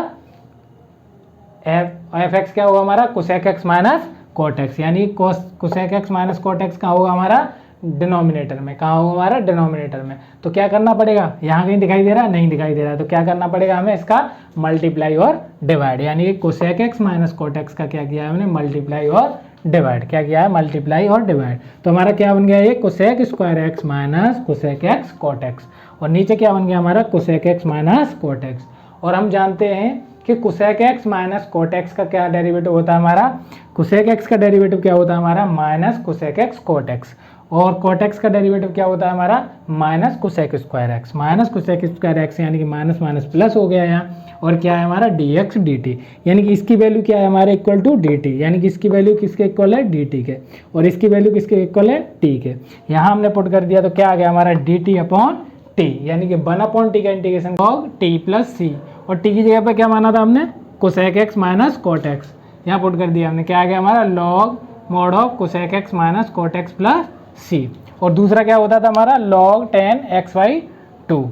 एफ एक्स क्या होगा हमारा cosec x minus cot x, यानी cosec x minus cot x कहाँ होगा हमारा डिनोमिनेटर में, कहाँ होगा हमारा डिनोमिनेटर में। तो क्या करना पड़ेगा, यहाँ कहीं दिखाई दे रहा है नहीं दिखाई दे रहा है, तो क्या करना पड़ेगा हमें इसका मल्टीप्लाई और डिवाइड, यानी कि cosec x minus cot x का क्या किया है हमने मल्टीप्लाई और डिवाइड, क्या किया है मल्टीप्लाई और डिवाइड। तो हमारा क्या बन गया ये cosec square x minus cosec x cot x, और नीचे क्या बन गया हमारा cosec x minus cot x, और हम जानते हैं कि cosec x minus cot x का क्या डेरिवेटिव होता है हमारा, कोसेक एक्स का डेरिवेटिव क्या होता है हमारा minus cosec x cot x, और कोट एक्स का डेरिवेटिव क्या होता है हमारा minus cosec square x. Minus cosec square x यानी कि माइनस माइनस प्लस हो गया यहाँ, और क्या है हमारा डी एक्स डी टी, यानी कि इसकी वैल्यू क्या है हमारे इक्वल टू डी टी, यानी कि इसकी वैल्यू किसके इक्वल है डी टी के, और इसकी वैल्यू किसके इक्वल है टी के। यहाँ हमने पुट कर दिया तो क्या आ गया हमारा डी टी अपॉन टी, यानी कि 1 अपॉन टी का इंटीग्रेशन लॉग टी प्लस सी, और टी की जगह पर क्या माना था हमने cosec x minus cot x, यहाँ पुट कर दिया हमने, क्या आ गया हमारा log mod of cosec x minus cot x plus सी। और दूसरा क्या होता था हमारा log 10 xy2,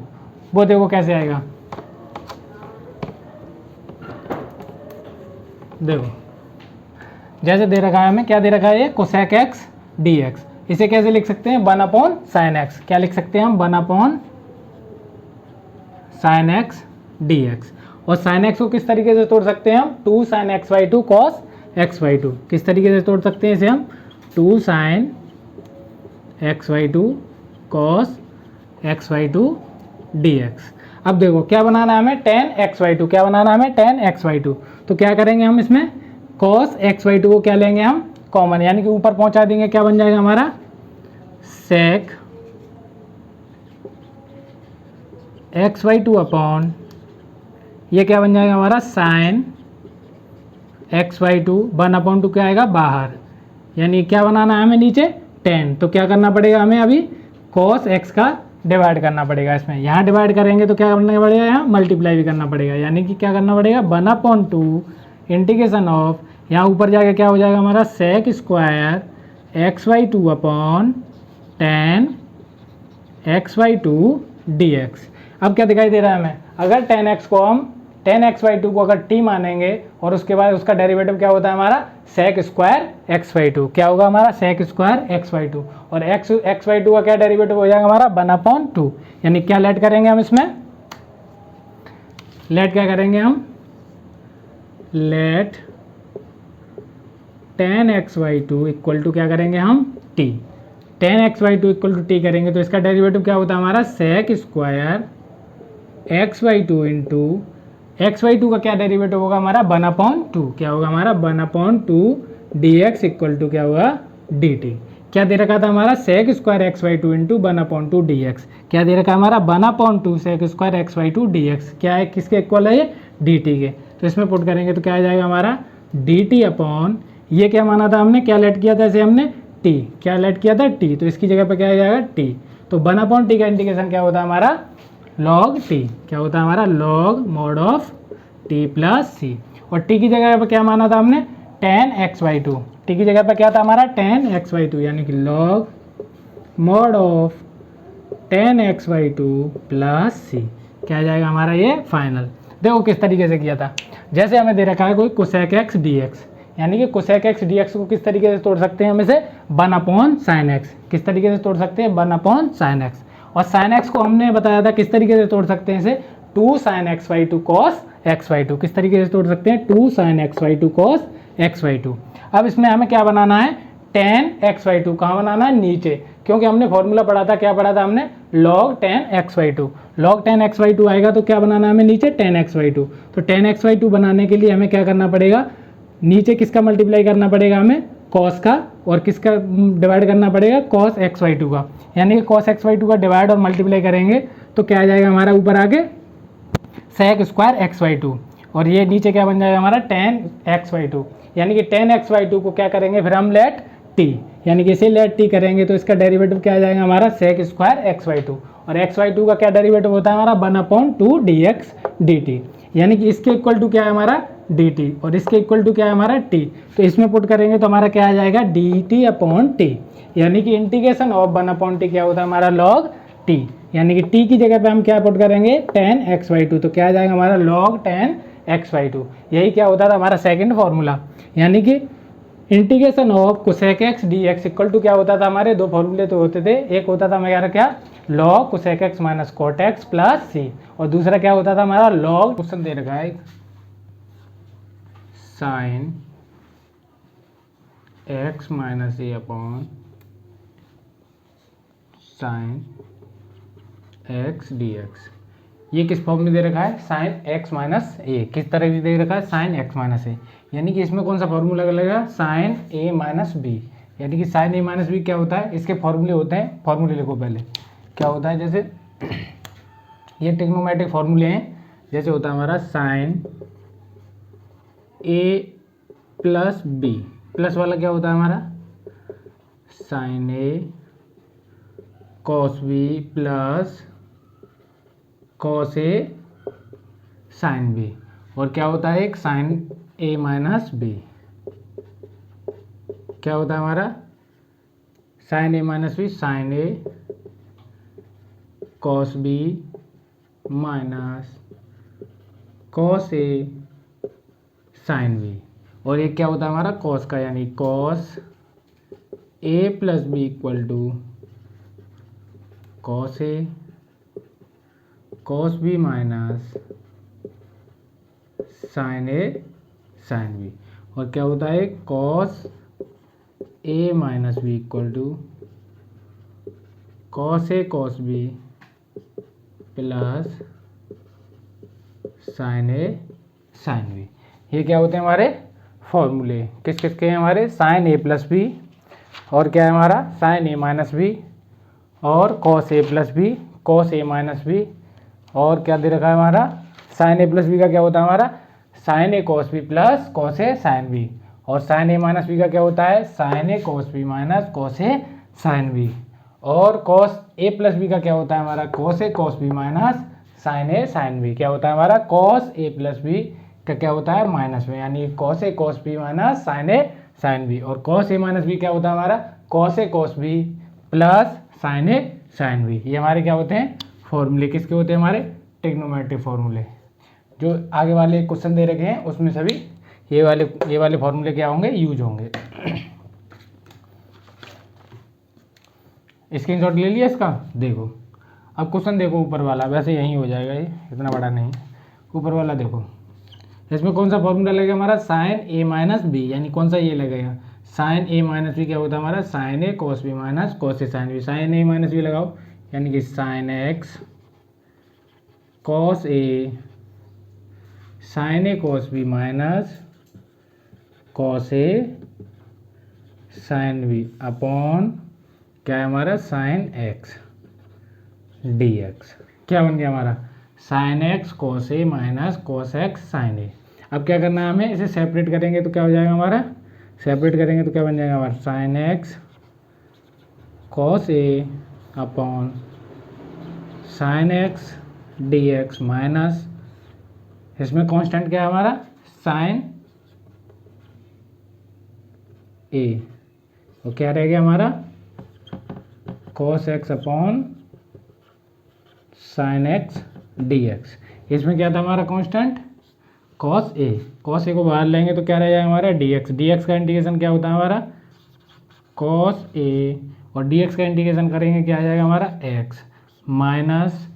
वो देखो कैसे आएगा, देखो जैसे दे रखा है हमें, क्या दे रखा है ये कोसेक एक्स डी एक्स, इसे कैसे लिख सकते हैं 1 अपॉन साइन एक्स, क्या लिख सकते हैं हम 1 upon sine x D x. और साइन एक्स को किस तरीके से तोड़ सकते हैं हम 2 sine x Y two cos x Y two, किस तरीके से तोड़ सकते हैं इसे हम 2 sine x Y two cos x Y two d x. अब देखो क्या बनाना है हमें 10 एक्स वाई टू, क्या बनाना है हमें 10 एक्स वाई टू, तो क्या करेंगे हम इसमें कॉस एक्स वाई टू को क्या लेंगे हम कॉमन, यानी कि ऊपर पहुंचा देंगे, क्या बन जाएगा हमारा sec x Y two upon ये क्या बन जाएगा हमारा sine x Y two, 1 upon 2 क्या आएगा बाहर, यानी क्या बनाना है हमें नीचे 10, तो क्या करना पड़ेगा हमें अभी cos x का डिवाइड करना पड़ेगा इसमें, यहाँ डिवाइड करेंगे तो क्या करना पड़ेगा यहाँ मल्टीप्लाई भी करना पड़ेगा, यानी कि क्या करना पड़ेगा 1 अपॉन 2 इंटीग्रेशन ऑफ, यहाँ ऊपर जाके क्या हो जाएगा हमारा sec square x Y two upon 10 x Y two d x. अब क्या दिखाई दे रहा है हमें, अगर 10x को हम 10 एक्स वाई टू को अगर t मानेंगे और उसके बाद उसका डेरिवेटिव क्या होता है हमारा sec square x Y two, क्या होगा हमारा sec square x Y two, और एक्स वाई टू का क्या डेरिवेटिव हो जाएगा हमारा 1 अपॉन 2, यानी क्या लेट करेंगे हम इसमें, लेट क्या करेंगे हम let 10 x Y two equal to क्या करेंगे हम t, 10 x Y two equal to t करेंगे तो इसका डेरिवेटिव क्या होता है हमारा sec square x Y two into x Y two का क्या डेरिवेटिव होगा हमारा 1 अपॉन 2, क्या होगा हमारा 1 upon 2 d x equal to क्या होगा डी टी। क्या दे रखा था हमारा sec square x Y two into 1 upon 2 d x, क्या दे रखा है हमारा 1 upon 2 sec square x Y two d x, क्या है किसके इक्वल है ये डी टी के, तो इसमें पुट करेंगे तो क्या आ जाएगा हमारा डी टी अपॉन ये क्या माना था हमने, क्या लेट किया था इसे हमने टी, क्या लेट किया था टी, तो इसकी जगह पर क्या आ जाएगा टी, तो 1 अपॉन टी का इंटीग्रेशन क्या होता है हमारा log t, क्या होता है हमारा log mod of t plus सी, और t की जगह पर क्या माना था हमने 10 एक्स वाई टू, टी की जगह पर क्या था हमारा 10 एक्स वाई टू, यानी कि log mod of 10 x Y two plus सी, क्या आ जाएगा हमारा ये फाइनल। देखो किस तरीके से किया था, जैसे हमें दे रखा है कोई कोसेक एक्स डी एक्स, यानी कि कोसेक एक्स डी एक्स को किस तरीके से तोड़ सकते हैं हम इसे 1 अपॉन साइन एक्स, किस तरीके से तोड़ सकते हैं 1 अपॉन साइन एक्स, और साइन एक्स को हमने बताया था किस तरीके से तोड़ सकते हैं इसे 2 sine x Y two cos x Y two, किस तरीके से तोड़ सकते हैं 2 sine x Y two cos x Y two. अब इसमें हमें क्या बनाना है 10 एक्स वाई टू, कहाँ बनाना है नीचे, क्योंकि हमने फॉर्मूला पढ़ा था, क्या पढ़ा था हमने log 10 x Y two, log 10 x Y two आएगा तो क्या बनाना है हमें नीचे 10 एक्स वाई टू, तो 10 एक्स वाई टू बनाने के लिए हमें क्या करना पड़ेगा नीचे किसका मल्टीप्लाई करना पड़ेगा हमें कॉस का, और किसका डिवाइड करना पड़ेगा कॉस एक्स वाई टू का, यानी कि कॉस एक्स वाई टू का डिवाइड और मल्टीप्लाई करेंगे तो क्या आ जाएगा हमारा ऊपर आके sec square x Y two, और ये नीचे क्या बन जाएगा हमारा 10 एक्स वाई टू, यानी कि 10 एक्स वाई टू को क्या करेंगे फिर हम लेट टी, यानी कि इसे लेट टी करेंगे तो इसका डेरिवेटिव क्या आ जाएगा हमारा sec square x Y two, और एक्स वाई टू का क्या डेरिवेटिव होता है हमारा 1 upon 2 d x d T, यानी कि इसके इक्वल टू क्या है हमारा डी टी, और इसके इक्वल टू क्या है हमारा टी, तो इसमें पुट करेंगे तो हमारा क्या आ जाएगा डी टी अपॉन टी, यानी कि इंटीग्रेशन ऑफ 1 अपॉन टी क्या होता है हमारा लॉग टी, यानी कि टी की जगह पे हम क्या पुट करेंगे 10 एक्स वाई टू, तो क्या आ जाएगा हमारा लॉग 10 एक्स वाई टू, यही क्या होता था हमारा सेकेंड फॉर्मूला, यानी कि integration of cosec x D x equal to क्या होता था हमारे दो फॉर्मूले तो होते थे, एक होता था हमारा क्या log cosec x minus cot x plus सी, और दूसरा क्या होता था हमारा लॉग, क्वेश्चन दे रखा है sine x minus a upon sine x D x, ये किस फॉर्म में दे रखा है, साइन एक्स माइनस ए, किस तरह से दे रखा है, साइन एक्स माइनस ए, यानी कि इसमें कौन सा फॉर्मूला लगेगा, साइन ए माइनस बी, यानी कि साइन ए माइनस बी क्या होता है, इसके फॉर्मूले होते हैं, फॉर्मूले लिखो पहले क्या होता है, जैसे ये ट्रिग्नोमेट्रिक फॉर्मूले हैं, जैसे होता है हमारा साइन ए प्लस बी, प्लस वाला क्या होता है हमारा sine a cos b plus cos a sine b, और क्या होता है एक साइन ए माइनस बी, क्या होता है हमारा sine a minus b, sine a cos b minus cos a sine b, और ये क्या होता है हमारा कॉस का, यानी cos a plus b equal to cos a cos b minus sine a sine b, और क्या होता है cos a minus b equal to cos a cos b plus sine a sine b. ये क्या होते हैं हमारे फॉर्मूले, किस किस के हैं हमारे, साइन ए प्लस बी, और क्या है हमारा साइन ए माइनस बी, और cos a plus b cos a minus b, और क्या दे रखा है हमारा साइन ए प्लस बी का क्या होता है हमारा sine a cos b plus cos a sine b, और साइन ए माइनस बी का क्या होता है sign a cos b minus cos a sine b, और कॉस ए प्लस बी का क्या होता है हमारा cos a cos b minus sine a sine b, क्या होता है हमारा कॉस ए प्लस बी का क्या होता है माइनस में, यानी cos a cos b minus sine a sine b, और कॉस ए माइनस बी क्या होता है हमारा cos a cos b plus sine a sine b. ये हमारे क्या होते हैं फॉर्मूले, किसके होते हैं हमारे ट्रिग्नोमेट्रिक फॉर्मूले, जो आगे वाले क्वेश्चन दे रखे हैं उसमें सभी ये वाले फॉर्मूले क्या होंगे, यूज होंगे। स्क्रीनशॉट ले लिया इसका, देखो अब क्वेश्चन देखो ऊपर वाला, वैसे यही हो जाएगा, ये इतना बड़ा नहीं, ऊपर वाला देखो, इसमें कौन सा फॉर्मूला लगेगा हमारा साइन ए माइनस बी, यानी कौन सा ये लगेगा साइन ए माइनस बी, क्या होता है हमारा sine a cos b minus cos a sine B, sine a minus B लगाओ, यानी कि sine x cos a sign a cos b minus cos a sine B upon क्या है हमारा साइन एक्स डी एक्स, क्या बन गया हमारा sine x cos a minus cos x sine ए। अब क्या करना है हमें, इसे सेपरेट करेंगे तो क्या हो जाएगा हमारा, सेपरेट करेंगे तो क्या बन जाएगा हमारा sine x cos a upon sine x D x minus, इसमें कांस्टेंट क्या है हमारा साइन ए, और क्या रह गया हमारा cos x upon sine x D x, इसमें क्या था हमारा कांस्टेंट कॉस ए को बाहर लेंगे तो क्या रह जाएगा हमारा डी एक्स का इंटीग्रेशन क्या होता है हमारा कॉस ए, और डी एक्स का इंटीग्रेशन करेंगे क्या आ जाएगा हमारा x minus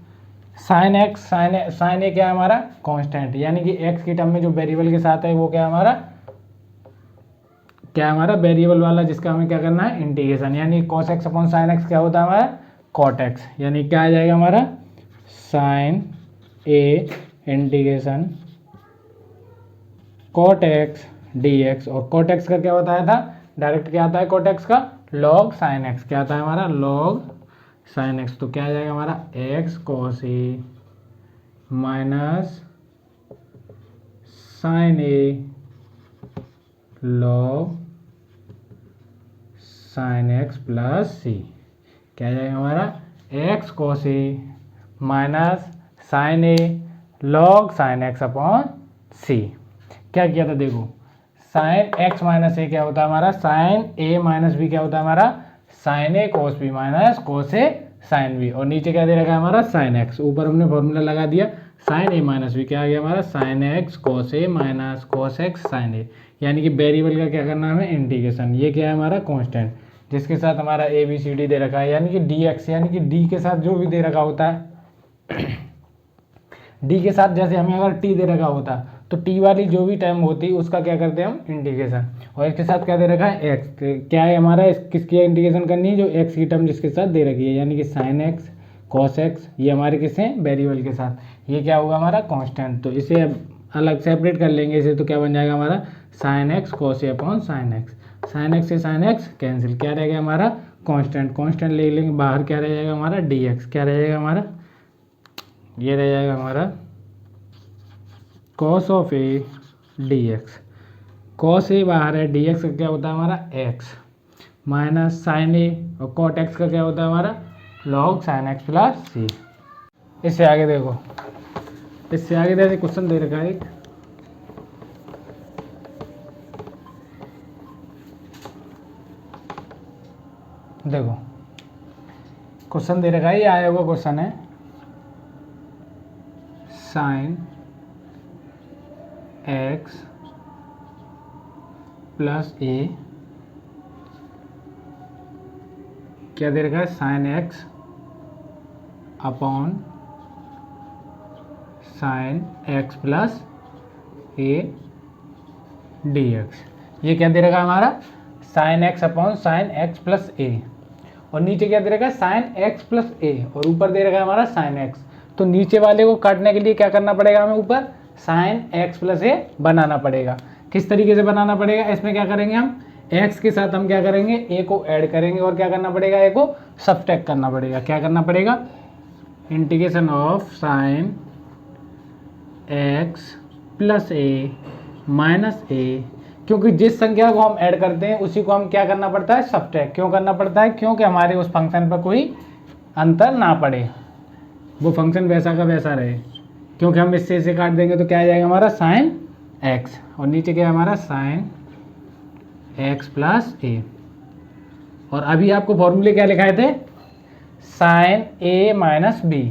sine x, sine a क्या है हमारा कांस्टेंट, यानी कि एक्स की टर्म में जो वेरिएबल के साथ है वो क्या है हमारा वेरिएबल वाला, जिसका हमें क्या करना है इंटीग्रेशन, यानी cos x upon sine x क्या होता है हमारा कॉट एक्स, यानी क्या आ जाएगा हमारा sine a integration cot x D x, और कॉट एक्स का क्या बताया था डायरेक्ट, क्या आता है कॉट एक्स का लॉग साइन एक्स, क्या आता है हमारा लॉग साइन एक्स, तो क्या आ जाएगा हमारा x cos a minus sine A log sine x plus सी, क्या आ जाएगा हमारा x cos a minus sine A log sine x upon सी। क्या किया था देखो, साइन एक्स माइनस ए क्या होता है हमारा साइन ए माइनस बी, क्या होता है हमारा sine a cos b minus cos a sine b, और नीचे क्या दे रखा है हमारा साइन एक्स, ऊपर हमने फॉर्मूला लगा दिया साइन ए माइनस बी, क्या आ गया हमारा sine x cos a minus cos x sine a, यानी कि वेरिएबल का क्या करना है हमें इंटीग्रेशन, ये क्या है हमारा कांस्टेंट जिसके साथ हमारा ए बी सी डी दे रखा है, यानी कि डी एक्स, यानी कि डी के साथ जो भी दे रखा होता है डी के साथ जैसे हमें अगर टी दे रखा होता तो टी वाली जो भी टर्म होती उसका क्या करते हैं हम इंटीग्रेशन, और इसके साथ क्या दे रखा है एक्स, क्या है हमारा किसकी इंटीग्रेशन करनी है जो एक्स की टर्म जिसके साथ दे रखी है, यानी कि साइन एक्स cos x, ये हमारे किसे हैं वेरिएबल के साथ, ये क्या होगा हमारा कांस्टेंट। तो इसे अब अलग सेपरेट कर लेंगे इसे, तो क्या बन जाएगा हमारा sin x cos a upon sin x, sin x से sin x कैंसिल, क्या रहेगा हमारा कांस्टेंट, कांस्टेंट ले लेंगे बाहर, क्या रह जाएगा हमारा dx, क्या रह जाएगा हमारा, ये रह जाएगा हमारा cos of a dx, cos a बाहर है, dx का क्या होता है हमारा x, माइनस साइन ए और cot x का क्या होता है हमारा log sin x plus c। इससे आगे देखो, इससे आगे जैसे क्वेश्चन दे रखा है एक, देखो क्वेश्चन दे रखा है, ये आया हुआ क्वेश्चन है, साइन x प्लस ए, क्या दे रखा है sine x upon sine x plus a dx, ये क्या दे रखा है हमारा sine x upon sine x plus a, और नीचे क्या दे रखा है साइन x प्लस ए, और ऊपर दे रखा है हमारा साइन x। तो नीचे वाले को काटने के लिए क्या करना पड़ेगा हमें, ऊपर साइन x प्लस ए बनाना पड़ेगा। किस तरीके से बनाना पड़ेगा, इसमें क्या करेंगे हम x के साथ हम क्या करेंगे a को ऐड करेंगे, और क्या करना पड़ेगा a को सब्ट्रैक्ट करना पड़ेगा, क्या करना पड़ेगा integration of sine x plus a minus a, क्योंकि जिस संख्या को हम ऐड करते हैं उसी को हम क्या करना पड़ता है सब्ट्रैक्ट, क्यों करना पड़ता है, क्योंकि हमारे उस फंक्शन पर कोई अंतर ना पड़े, वो फंक्शन वैसा का वैसा रहे, क्योंकि हम इससे इसे काट देंगे तो क्या आ जाएगा हमारा साइन x, और नीचे क्या है हमारा साइन x प्लस ए, और अभी आपको फॉर्मूले क्या लिखाए थे साइन a माइनस बी,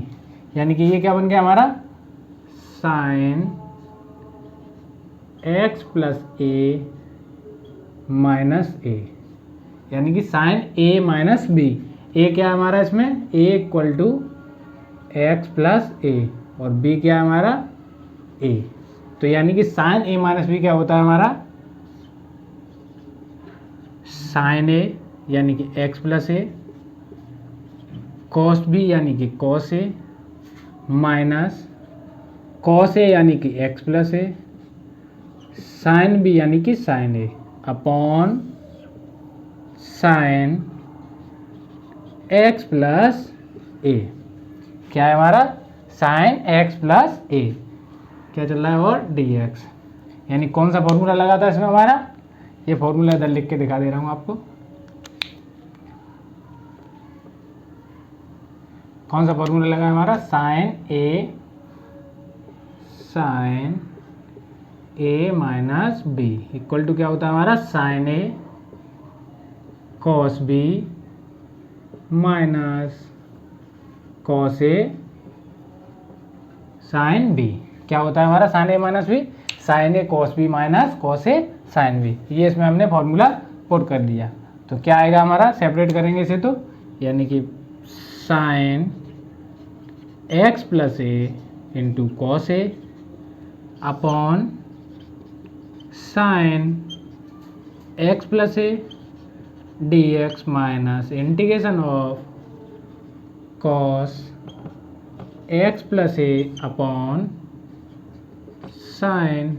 यानी कि ये क्या बन गया हमारा sine x plus a minus a, यानी कि sine a minus b, a क्या है हमारा इसमें a equal to x plus a, और b क्या है हमारा a, तो यानी कि साइन a माइनस बी क्या होता है हमारा साइन a यानी कि x plus a, cos b यानी कि cos a, minus cos a यानी कि x plus a, sine b यानी कि sine a upon sine x plus a, क्या है हमारा साइन x प्लस ए, क्या चल रहा है और dx, यानी कौन सा फॉर्मूला लगा था इसमें हमारा, ये फॉर्मूला इधर लिख के दिखा दे रहा हूँ आपको, कौन सा फॉर्मूला लगा है हमारा sine a minus b equal to क्या होता है हमारा sine a cos b minus cos a sine b, क्या होता है हमारा sine a minus b, sine a cos b minus cos a sine b, ये इसमें हमने फॉर्मूला पुट कर दिया। तो क्या आएगा हमारा, सेपरेट करेंगे इसे तो, यानी कि sine x plus A into cos a upon sine x plus a d x minus integration of cos x plus a upon sine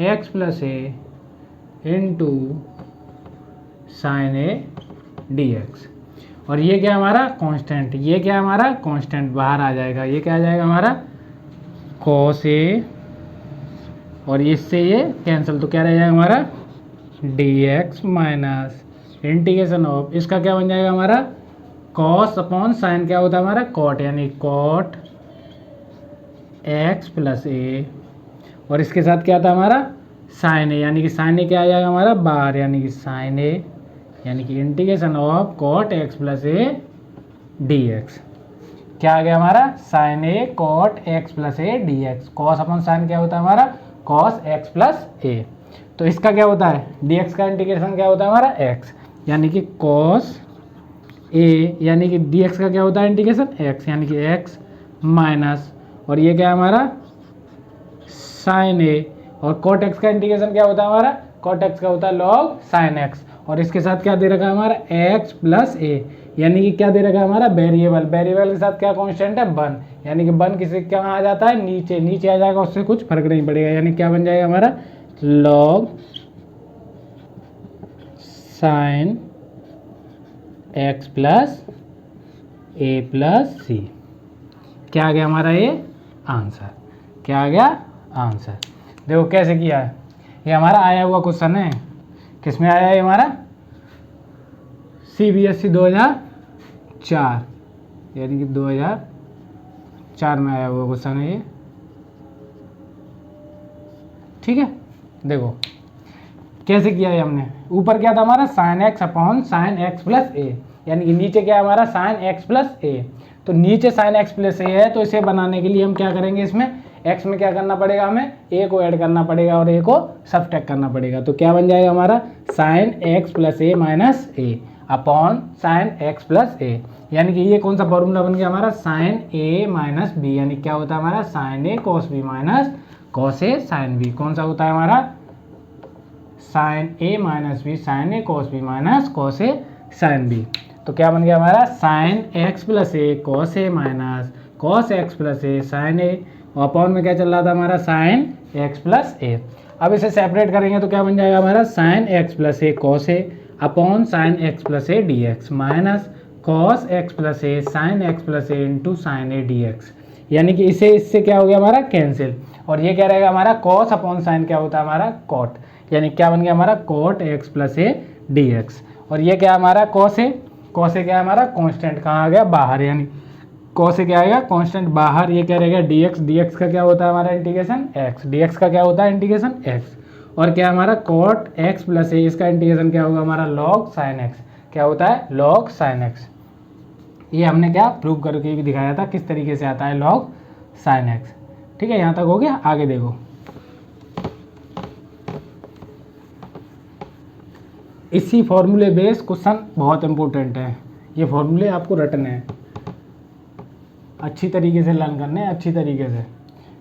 x plus A into sine A d x, और ये क्या हमारा constant, ये क्या हमारा constant बाहर आ जाएगा, ये क्या आ जाएगा हमारा कॉस ए, और इससे ये कैंसिल, तो क्या रह जाएगा हमारा D x minus integration of, इसका क्या बन जाएगा हमारा कॉस अपॉन साइन, क्या होता है हमारा कॉट, यानी कॉट एक्स प्लस ए, और इसके साथ क्या था हमारा साइन ए, यानी कि साइन ए क्या आ जाएगा हमारा बाहर, यानी कि साइन ए यानी कि integration of cot x plus a d x, क्या आ गया हमारा sine a cot x plus a d x, cos upon sine क्या होता है हमारा कॉस एक्स प्लस ए, तो इसका क्या होता है डी एक्स का इंटीग्रेशन क्या होता है हमारा एक्स, यानी कि कॉस ए, यानी कि डी एक्स का क्या होता है इंटीग्रेशन एक्स, यानी कि एक्स माइनस, और ये क्या है हमारा साइन ए, और कॉट एक्स का इंटीग्रेशन क्या होता है हमारा कॉट एक्स का होता है लॉग साइन एक्स, और इसके साथ क्या दे रखा है हमारा एक्स प्लस ए, यानी कि क्या दे रखा है हमारा वेरिएबल, वेरिएबल के साथ क्या कांस्टेंट है 1, यानी कि 1 किसी क्या आ जाता है नीचे, नीचे आ जाएगा, उससे कुछ फर्क नहीं पड़ेगा, यानी क्या बन जाएगा हमारा log sin x plus a plus सी। क्या आ गया हमारा ये आंसर, क्या आ गया आंसर। देखो कैसे किया है, ये हमारा आया हुआ क्वेश्चन है, किसमें आया है हमारा CBSE 2004, यानी कि 2004 में आया हुआ क्वेश्चन है ये, ठीक है। देखो कैसे किया है हमने, ऊपर क्या था हमारा sin x upon sin x plus a, यानी कि नीचे क्या है हमारा sin x प्लस ए, तो नीचे sin x प्लस ए है, तो इसे बनाने के लिए हम क्या करेंगे, इसमें x में क्या करना पड़ेगा, हमें a को ऐड करना पड़ेगा और a को सब्ट्रैक्ट करना पड़ेगा, तो क्या बन जाएगा हमारा sin x plus a minus a upon sin x plus a, यानी कि ये कौन सा फॉर्मूला बन गया हमारा sin a माइनस बी, यानी क्या होता है हमारा sin a cos b minus cos a sin b, कौन सा होता है हमारा sin a minus b sin a cos b minus cos a sin b, तो क्या बन गया हमारा sin x plus A cos a minus cos x plus A sin a, upon में क्या चल रहा था हमारा sin x प्लस ए। अब इसे सेपरेट करेंगे तो क्या बन जाएगा हमारा sin x plus A cos a upon sin x plus a dx minus cos x plus A sin x plus A into sin a dx, यानी कि इसे इससे क्या हो गया हमारा कैंसिल, और ये क्या रहेगा हमारा cos अपॉन sin क्या होता है हमारा cot, यानी क्या बन गया हमारा cot x plus a dx, और ये क्या हमारा cos a, cos a क्या है हमारा कांस्टेंट, कहाँ आ गया बाहर, यानी cos a क्या आएगा कांस्टेंट बाहर, ये क्या रहेगा dx, dx का क्या होता है हमारा इंटीग्रेशन x, dx का क्या होता है इंटीग्रेशन x, और क्या हमारा cot x प्लस ए, इसका इंटीग्रेशन क्या होगा हमारा log sin x, क्या होता है log sin x। ये हमने क्या प्रूव करके भी दिखाया था किस तरीके से आता है log sin x, ठीक है। यहाँ तक हो गया, आगे देखो इसी फॉर्मूले बेस क्वेश्चन बहुत इंपॉर्टेंट है, ये फॉर्मूले आपको रटने हैं, अच्छी तरीके से लर्न करने हैं, अच्छी तरीके से,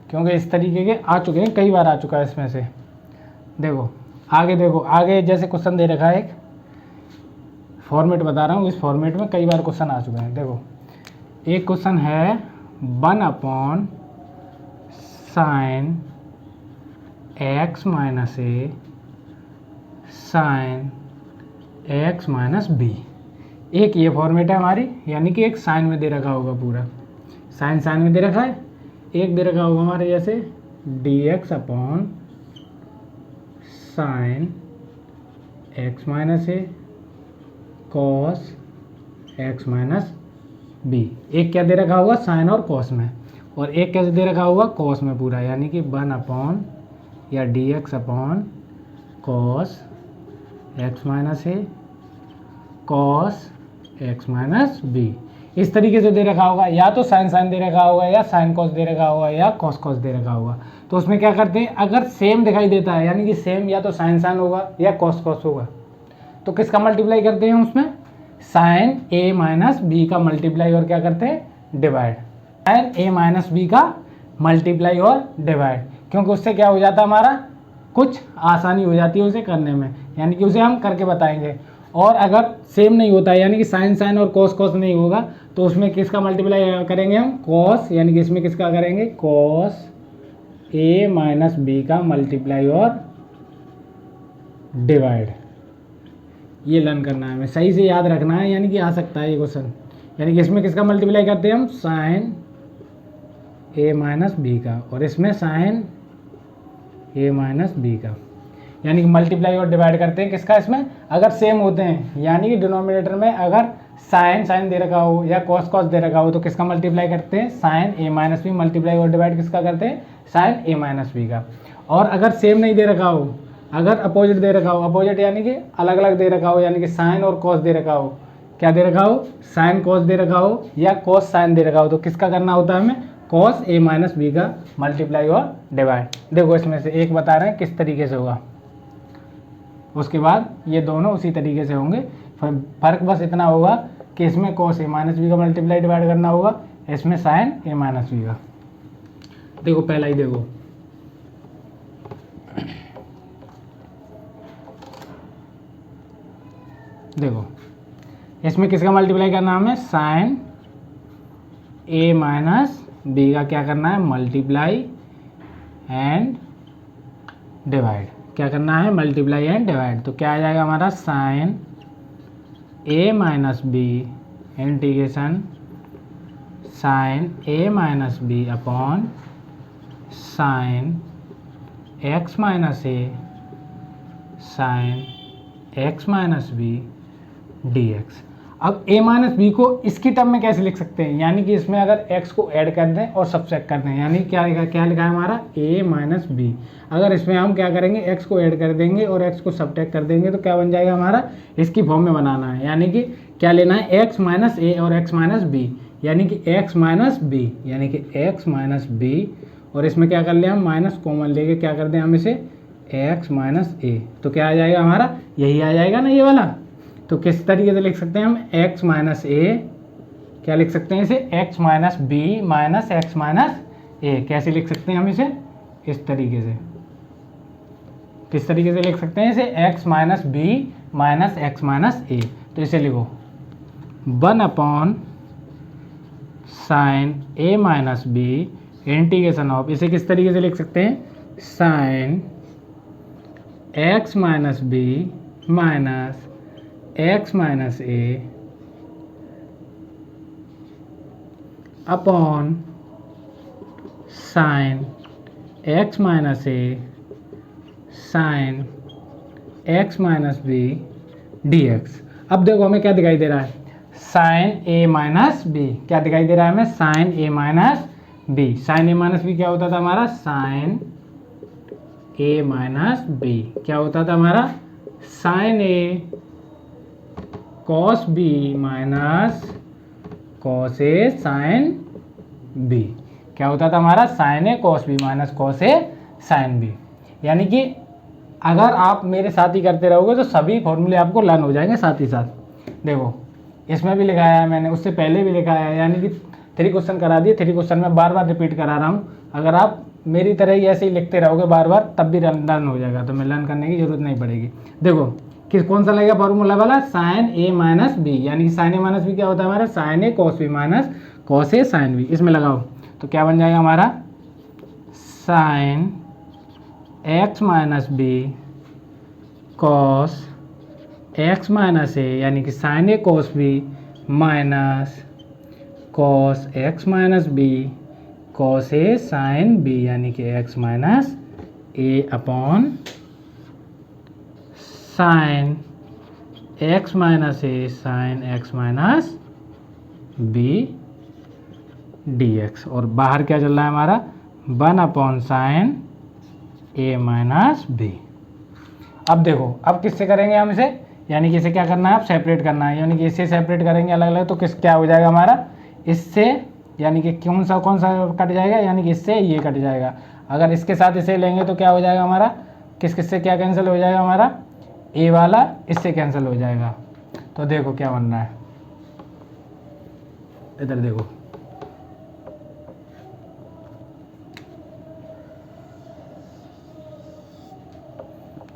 क्योंकि इस तरीके के आ चुके हैं, कई बार आ चुका है इसमें से। देखो आगे, देखो आगे जैसे क्वेश्चन दे रखा है, एक फॉर्मेट बता रहा हूँ, इस फॉर्मेट में कई बार क्वेश्चन आ चुके हैं। देखो एक क्वेश्चन है 1 upon sine x minus a sign x minus b, एक ये फॉर्मेट है हमारी, यानी कि एक साइन में दे रखा होगा पूरा, साइन साइन में दे रखा है, एक दे रखा होगा हमारे जैसे dx upon sine x minus a cos x minus b, एक क्या दे रखा होगा साइन और कॉस में, और एक कैसे दे रखा होगा कॉस में पूरा, यानी कि 1 अपॉन या dx upon cos x minus a cos x minus b, इस तरीके से दे रखा होगा, या तो साइन साइन दे रखा होगा, या साइन कॉस दे रखा होगा, या कॉस कॉस दे रखा होगा। तो उसमें क्या करते हैं, अगर सेम दिखाई देता है, यानी कि सेम या तो साइन साइन होगा या कॉस कॉस होगा, तो किसका मल्टीप्लाई करते हैं उसमें, साइन ए माइनस बी का मल्टीप्लाई और क्या करते हैं divide, sign a minus B का मल्टीप्लाई और डिवाइड, क्योंकि उससे क्या हो जाता है हमारा कुछ आसानी हो जाती है उसे करने में, यानी कि उसे हम करके बताएंगे। और अगर सेम नहीं होता है, यानी कि साइन साइन और कॉस कॉस नहीं होगा, तो उसमें किसका मल्टीप्लाई करेंगे हम कॉस, यानी कि इसमें किसका करेंगे कॉस ए माइनस बी का मल्टीप्लाई और डिवाइड। ये लर्न करना है हमें, सही से याद रखना है, यानी कि आ सकता है ये क्वेश्चन, यानी कि इसमें किसका मल्टीप्लाई करते हैं हम साइन ए माइनस बी का, और इसमें साइन ए माइनस बी का, यानी कि मल्टीप्लाई और डिवाइड करते हैं किसका, इसमें अगर सेम होते हैं, यानी कि डिनोमिनेटर में अगर साइन साइन दे रखा हो या कॉस कॉस दे रखा हो, तो किसका मल्टीप्लाई करते हैं sign a minus B, multiply और डिवाइड किसका करते हैं साइन ए माइनस बी का। और अगर सेम नहीं दे रखा हो, अगर अपोजिट दे रखा हो, अपोजिट यानी कि अलग अलग दे रखा हो, यानी कि साइन और कॉस दे रखा हो, क्या दे रखा हो साइन कॉस दे रखा हो या कॉस साइन दे रखा हो, तो किसका करना होता है हमें कॉस ए माइनस बी का मल्टीप्लाई और डिवाइड। देखो इसमें से एक बता रहे हैं किस तरीके से होगा, उसके बाद ये दोनों उसी तरीके से होंगे, फर्क बस इतना होगा कि इसमें कॉस ए माइनस बी का मल्टीप्लाई डिवाइड करना होगा, इसमें साइन ए माइनस बी का। देखो पहला ही देखो, देखो इसमें किसका मल्टीप्लाई करना है हमें, साइन ए माइनस बी का क्या करना है, मल्टीप्लाई एंड डिवाइड। क्या करना है, मल्टीप्लाई एंड डिवाइड। तो क्या आ जाएगा हमारा, sine a minus b integration sine a minus b upon sine x minus a sine x minus b d x. अब a माइनस बी को इसकी टर्म में कैसे लिख सकते हैं, यानी कि इसमें अगर x को ऐड कर दें और सब्ट्रैक्ट कर दें, यानी क्या लिखा है हमारा a माइनस बी। अगर इसमें हम क्या करेंगे, x को ऐड कर देंगे और x को सब्ट्रैक्ट कर देंगे तो क्या बन जाएगा हमारा, इसकी फॉर्म में बनाना है, यानी कि क्या लेना है, x माइनस ए और x माइनस बी, यानी कि x माइनस बी, यानी कि x माइनस बी, और इसमें क्या कर लिया हम, माइनस कॉमन लेके क्या कर दें हम इसे, x माइनस ए। तो क्या आ जाएगा हमारा, यही आ जाएगा ना ये वाला। तो किस तरीके से लिख सकते हैं हम, x माइनस ए, क्या लिख सकते हैं इसे, x minus b minus x minus a. कैसे लिख सकते हैं हम इसे, इस तरीके से। किस तरीके से लिख सकते हैं इसे, x minus b minus x minus a. तो इसे लिखो 1 upon sine a minus b integration of, इसे किस तरीके से लिख सकते हैं, sine x minus b minus x minus a upon sine x minus a sine x minus b d x. अब देखो हमें क्या दिखाई दे रहा है, साइन ए माइनस बी, क्या दिखाई दे रहा है हमें, sign a minus b. Sine a minus b क्या होता था हमारा, साइन ए माइनस बी क्या होता था हमारा, sine a cos b minus cos a sine b. क्या होता था हमारा, sine a cos b minus cos a sine b. यानी कि अगर आप मेरे साथ ही करते रहोगे तो सभी फॉर्मूले आपको लर्न हो जाएंगे साथ ही साथ। देखो इसमें भी लिखाया है मैंने, उससे पहले भी लिखा है, यानी कि 3 क्वेश्चन करा दिए। 3 क्वेश्चन में बार बार रिपीट करा रहा हूँ। अगर आप मेरी तरह ही ऐसे ही लिखते रहोगे बार बार, तब भी लर्न हो जाएगा, तो मैं लर्न करने की जरूरत नहीं पड़ेगी। देखो किस कौन सा लगेगा फॉर्मूला वाला, साइन ए माइनस बी, यानी कि साइन ए माइनस बी क्या होता है हमारा, sine a cos b minus cos a sine b. इसमें लगाओ तो क्या बन जाएगा हमारा, sine x minus b cos x minus a, यानी कि sine a cos b minus cos x minus b cos a sine b, यानी कि x minus a upon sine x minus a sine x minus b d x. और बाहर क्या चल रहा है हमारा, 1 upon sine a minus b. अब देखो अब किससे करेंगे हम इसे, यानी कि इसे क्या करना है, आप सेपरेट करना है, यानी कि इसे सेपरेट करेंगे अलग अलग, तो किस क्या हो जाएगा हमारा, इससे यानी कि कौन सा कट जाएगा, यानी कि इससे ये कट जाएगा। अगर इसके साथ इसे लेंगे तो क्या हो जाएगा हमारा, किस किससे क्या कैंसिल हो जाएगा हमारा, ए वाला इससे कैंसिल हो जाएगा। तो देखो क्या बन रहा है, इधर देखो,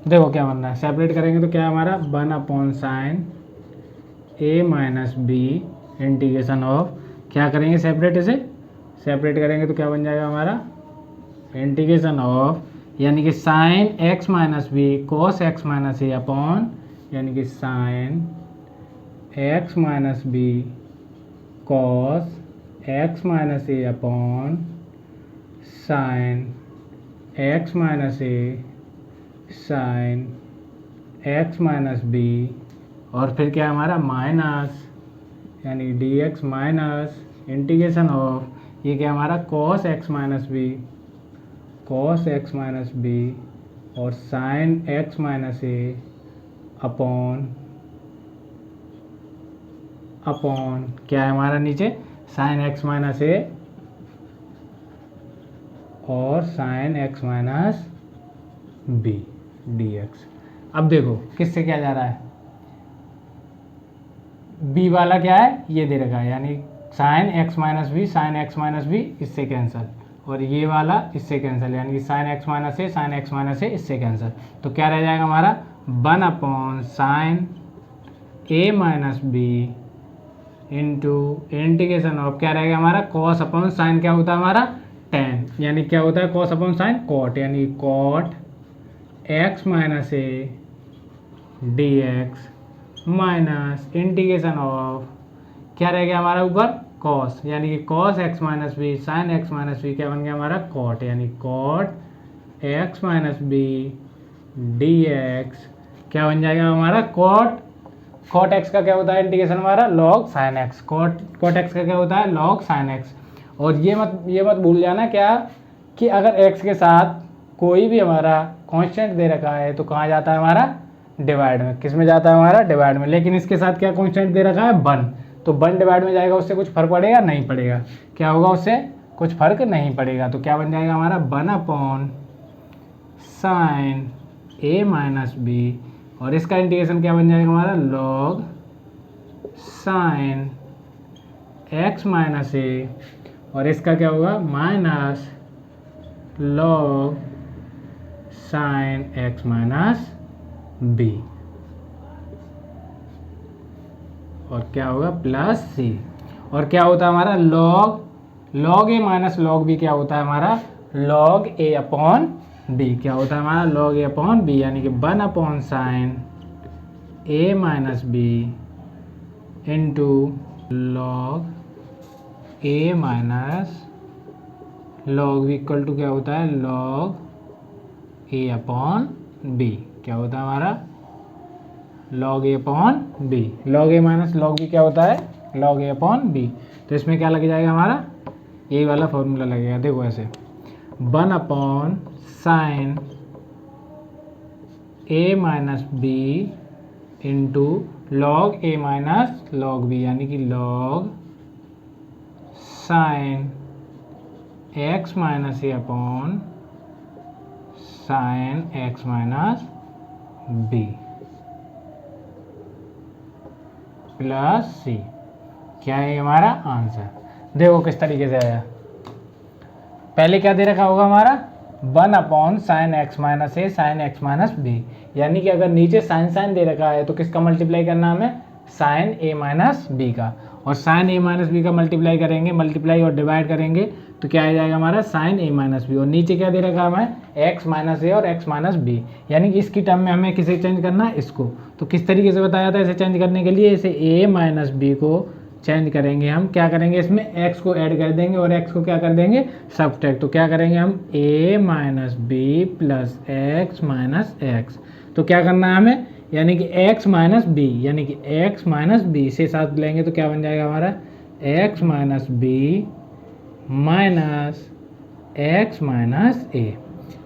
देखो क्या बन रहा है, सेपरेट करेंगे तो क्या हमारा 1 upon sine a minus b integration of, क्या करेंगे सेपरेट, इसे सेपरेट करेंगे तो क्या बन जाएगा हमारा, इंटीग्रेशन ऑफ, यानी कि sine x minus b cos x minus a upon, यानी कि sine x minus b cos x minus a upon sine x minus a sine x minus b, और फिर क्या हमारा माइनस, यानी d x minus integration of, ये क्या हमारा cos x minus b cos x minus b और sine x minus a upon क्या है हमारा नीचे, साइन एक्स माइनस ए और sine x minus b d x. अब देखो किससे क्या जा रहा है, बी वाला क्या है, ये दे रखा है, यानी sine x minus b sine x minus b इससे कैंसिल, और ये वाला इससे कैंसिल, यानी कि sine x minus a sine x minus a इससे कैंसिल। तो क्या रह जाएगा हमारा 1 upon sine a minus b into integration of क्या रहेगा हमारा कॉस अपॉन साइन क्या होता है हमारा टेन, यानी क्या होता है कॉस अपॉन साइन कॉट, यानी cot x minus a d x minus integration of क्या रहेगा हमारा ऊपर कॉस, यानी कि cos x minus b sine x minus b क्या बन गया हमारा कॉट, यानी cot x minus b d x क्या बन जाएगा हमारा कॉट एक्स का क्या होता है इंटीग्रेशन हमारा log sine x, cot x का क्या होता है लॉग साइन एक्स। और ये मत भूल जाना क्या कि अगर एक्स के साथ कोई भी हमारा कांस्टेंट दे रखा है तो कहाँ जाता है हमारा डिवाइड में, किस में जाता है हमारा डिवाइड में, लेकिन इसके साथ क्या कांस्टेंट दे रखा है 1, तो 1 डिवाइड में जाएगा, उससे कुछ फर्क पड़ेगा नहीं पड़ेगा, क्या होगा उससे कुछ फर्क नहीं पड़ेगा, तो क्या बन जाएगा हमारा 1 upon sine a minus b और इसका इंटीग्रेशन क्या बन जाएगा हमारा log sine x minus a और इसका क्या होगा minus log sine x minus b और क्या होगा प्लस सी। और क्या होता है हमारा log a minus log b क्या होता है हमारा लॉग ए अपॉन बी, क्या होता है हमारा लॉग ए अपॉन बी, यानी कि 1 upon sine a minus b into log a minus log b equal to क्या होता है लॉग ए अपॉन बी, क्या होता है हमारा log A upon B, log a minus log b क्या होता है लॉग ए अपॉन बी। तो इसमें क्या लग जाएगा हमारा ए वाला फॉर्मूला लगेगा, देखो ऐसे 1 upon sine a minus b into log a minus log b, यानी कि log sine x minus a upon sine x minus b plus सी, क्या है हमारा आंसर। देखो किस तरीके से आया, पहले क्या दे रखा होगा हमारा 1 upon sine x minus a sine x minus B, यानी कि अगर नीचे साइन दे रखा है तो किसका मल्टीप्लाई करना हमें साइन ए माइनस बी का, और साइन ए माइनस बी का मल्टीप्लाई करेंगे, मल्टीप्लाई और डिवाइड करेंगे तो क्या आ जाएगा हमारा साइन ए माइनस बी, और नीचे क्या दे रखा है हमें एक्स माइनस ए और एक्स माइनस बी, यानी कि इसकी टर्म में हमें किसे चेंज करना है इसको। तो किस तरीके से बताया था इसे चेंज करने के लिए, इसे ए माइनस बी को चेंज करेंगे हम, क्या करेंगे इसमें एक्स को ऐड कर देंगे और एक्स को क्या कर देंगे सब्ट्रैक्ट, तो क्या करेंगे हम a minus b plus x minus x, तो क्या करना है हमें यानी कि x माइनस बी, यानी कि x माइनस बी से साथ लेंगे तो क्या बन जाएगा हमारा x minus b minus x minus a.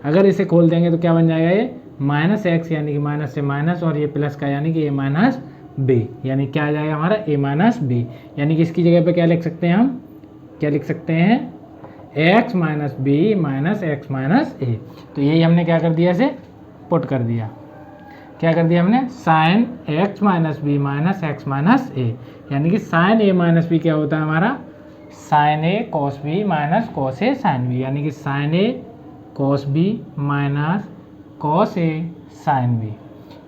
अगर इसे खोल देंगे तो क्या बन जाएगा ये माइनस एक्स, यानी कि माइनस से माइनस और ये प्लस का यानी कि ए माइनस बी, यानी क्या आ जाएगा हमारा ए माइनस बी, यानी कि इसकी जगह पे क्या लिख सकते हैं हम, क्या लिख सकते हैं x minus b minus x minus a. तो यही हमने क्या कर दिया इसे पुट कर दिया, क्या कर दिया हमने sine x minus b minus x minus a, यानी कि साइन ए माइनस बी क्या होता है हमारा sine a cos b minus cos a sine b, यानी कि sine a cos b minus cos a sine b,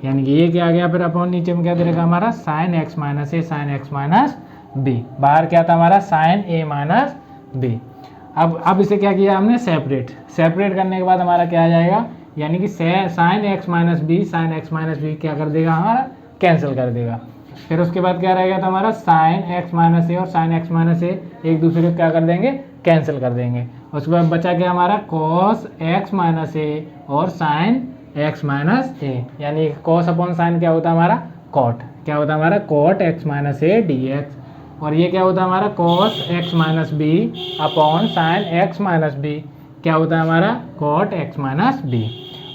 यानी कि ये क्या आ गया फिर अपॉन नीचे में क्या दे रखा हमारा sine x minus a sine x minus B, बाहर क्या था हमारा साइन ए माइनस बी। अब इसे क्या किया हमने सेपरेट करने के बाद हमारा क्या आ जाएगा, यानी कि sine x minus b sine x minus b क्या कर देगा हमारा कैंसिल कर देगा। फिर उसके बाद क्या रहेगा तो हमारा साइन एक्स माइनस ए और साइन एक्स माइनस ए एक दूसरे को क्या कर देंगे कैंसिल कर देंगे। उसके बाद बचा क्या हमारा कॉस एक्स माइनस ए और साइन एक्स माइनस ए, यानी कॉस अपॉन साइन क्या होता है हमारा कॉट, क्या होता है हमारा cot x minus a d x, और ये क्या होता है हमारा cos x minus b upon sine x minus b क्या होता है हमारा कॉट एक्स माइनस बी।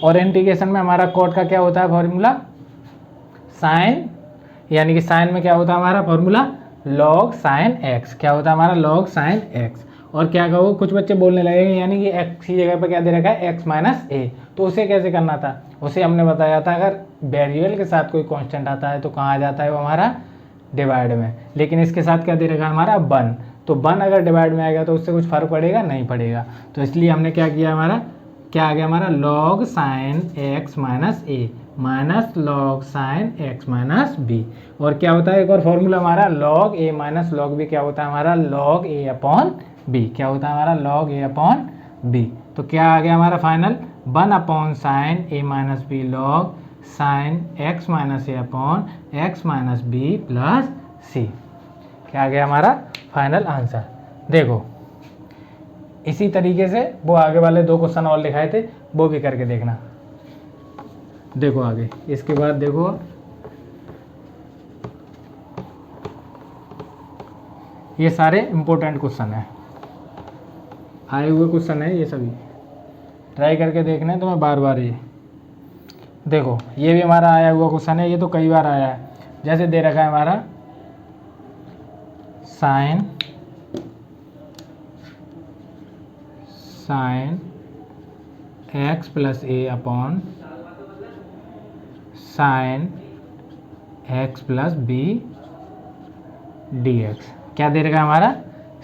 और इंटीग्रेशन में हमारा कॉट का क्या होता है फॉर्मूला साइन, यानी कि साइन में क्या होता है हमारा फॉर्मूला लॉग साइन एक्स, क्या होता है हमारा लॉग साइन एक्स। और क्या कहो कुछ बच्चे बोलने लगेंगे यानी कि एक्स की जगह पर क्या दे रखा है एक्स माइनस ए, तो उसे कैसे करना था, उसे हमने बताया था अगर वेरिएबल के साथ कोई कांस्टेंट आता है तो कहाँ आ जाता है वो हमारा डिवाइड में, लेकिन इसके साथ क्या दे रखा है हमारा 1, तो 1 अगर डिवाइड में आएगा तो उससे कुछ फर्क पड़ेगा नहीं पड़ेगा, तो इसलिए हमने क्या किया हमारा क्या आ गया हमारा log sine x minus a minus log sine x minus b. और क्या होता है एक और फॉर्मूला हमारा, log a minus log b क्या होता है हमारा, लॉग ए अपॉन बी। क्या होता है हमारा, लॉग ए अपॉन बी। तो क्या आ गया हमारा final, 1 upon sine a minus b log sine x minus a upon x minus b plus सी। क्या आ गया हमारा फाइनल आंसर। देखो इसी तरीके से वो आगे वाले 2 क्वेश्चन और लिखाए थे, वो भी करके देखना। देखो आगे इसके बाद देखो, ये सारे इंपॉर्टेंट क्वेश्चन हैं, आए हुए क्वेश्चन है, ये सभी ट्राई करके देखना है तुम्हें बार बार। ये देखो ये भी हमारा आया हुआ क्वेश्चन है, ये तो कई बार आया है। जैसे दे रखा है हमारा sine x plus a upon sine x plus b d x. क्या दे रखा है हमारा,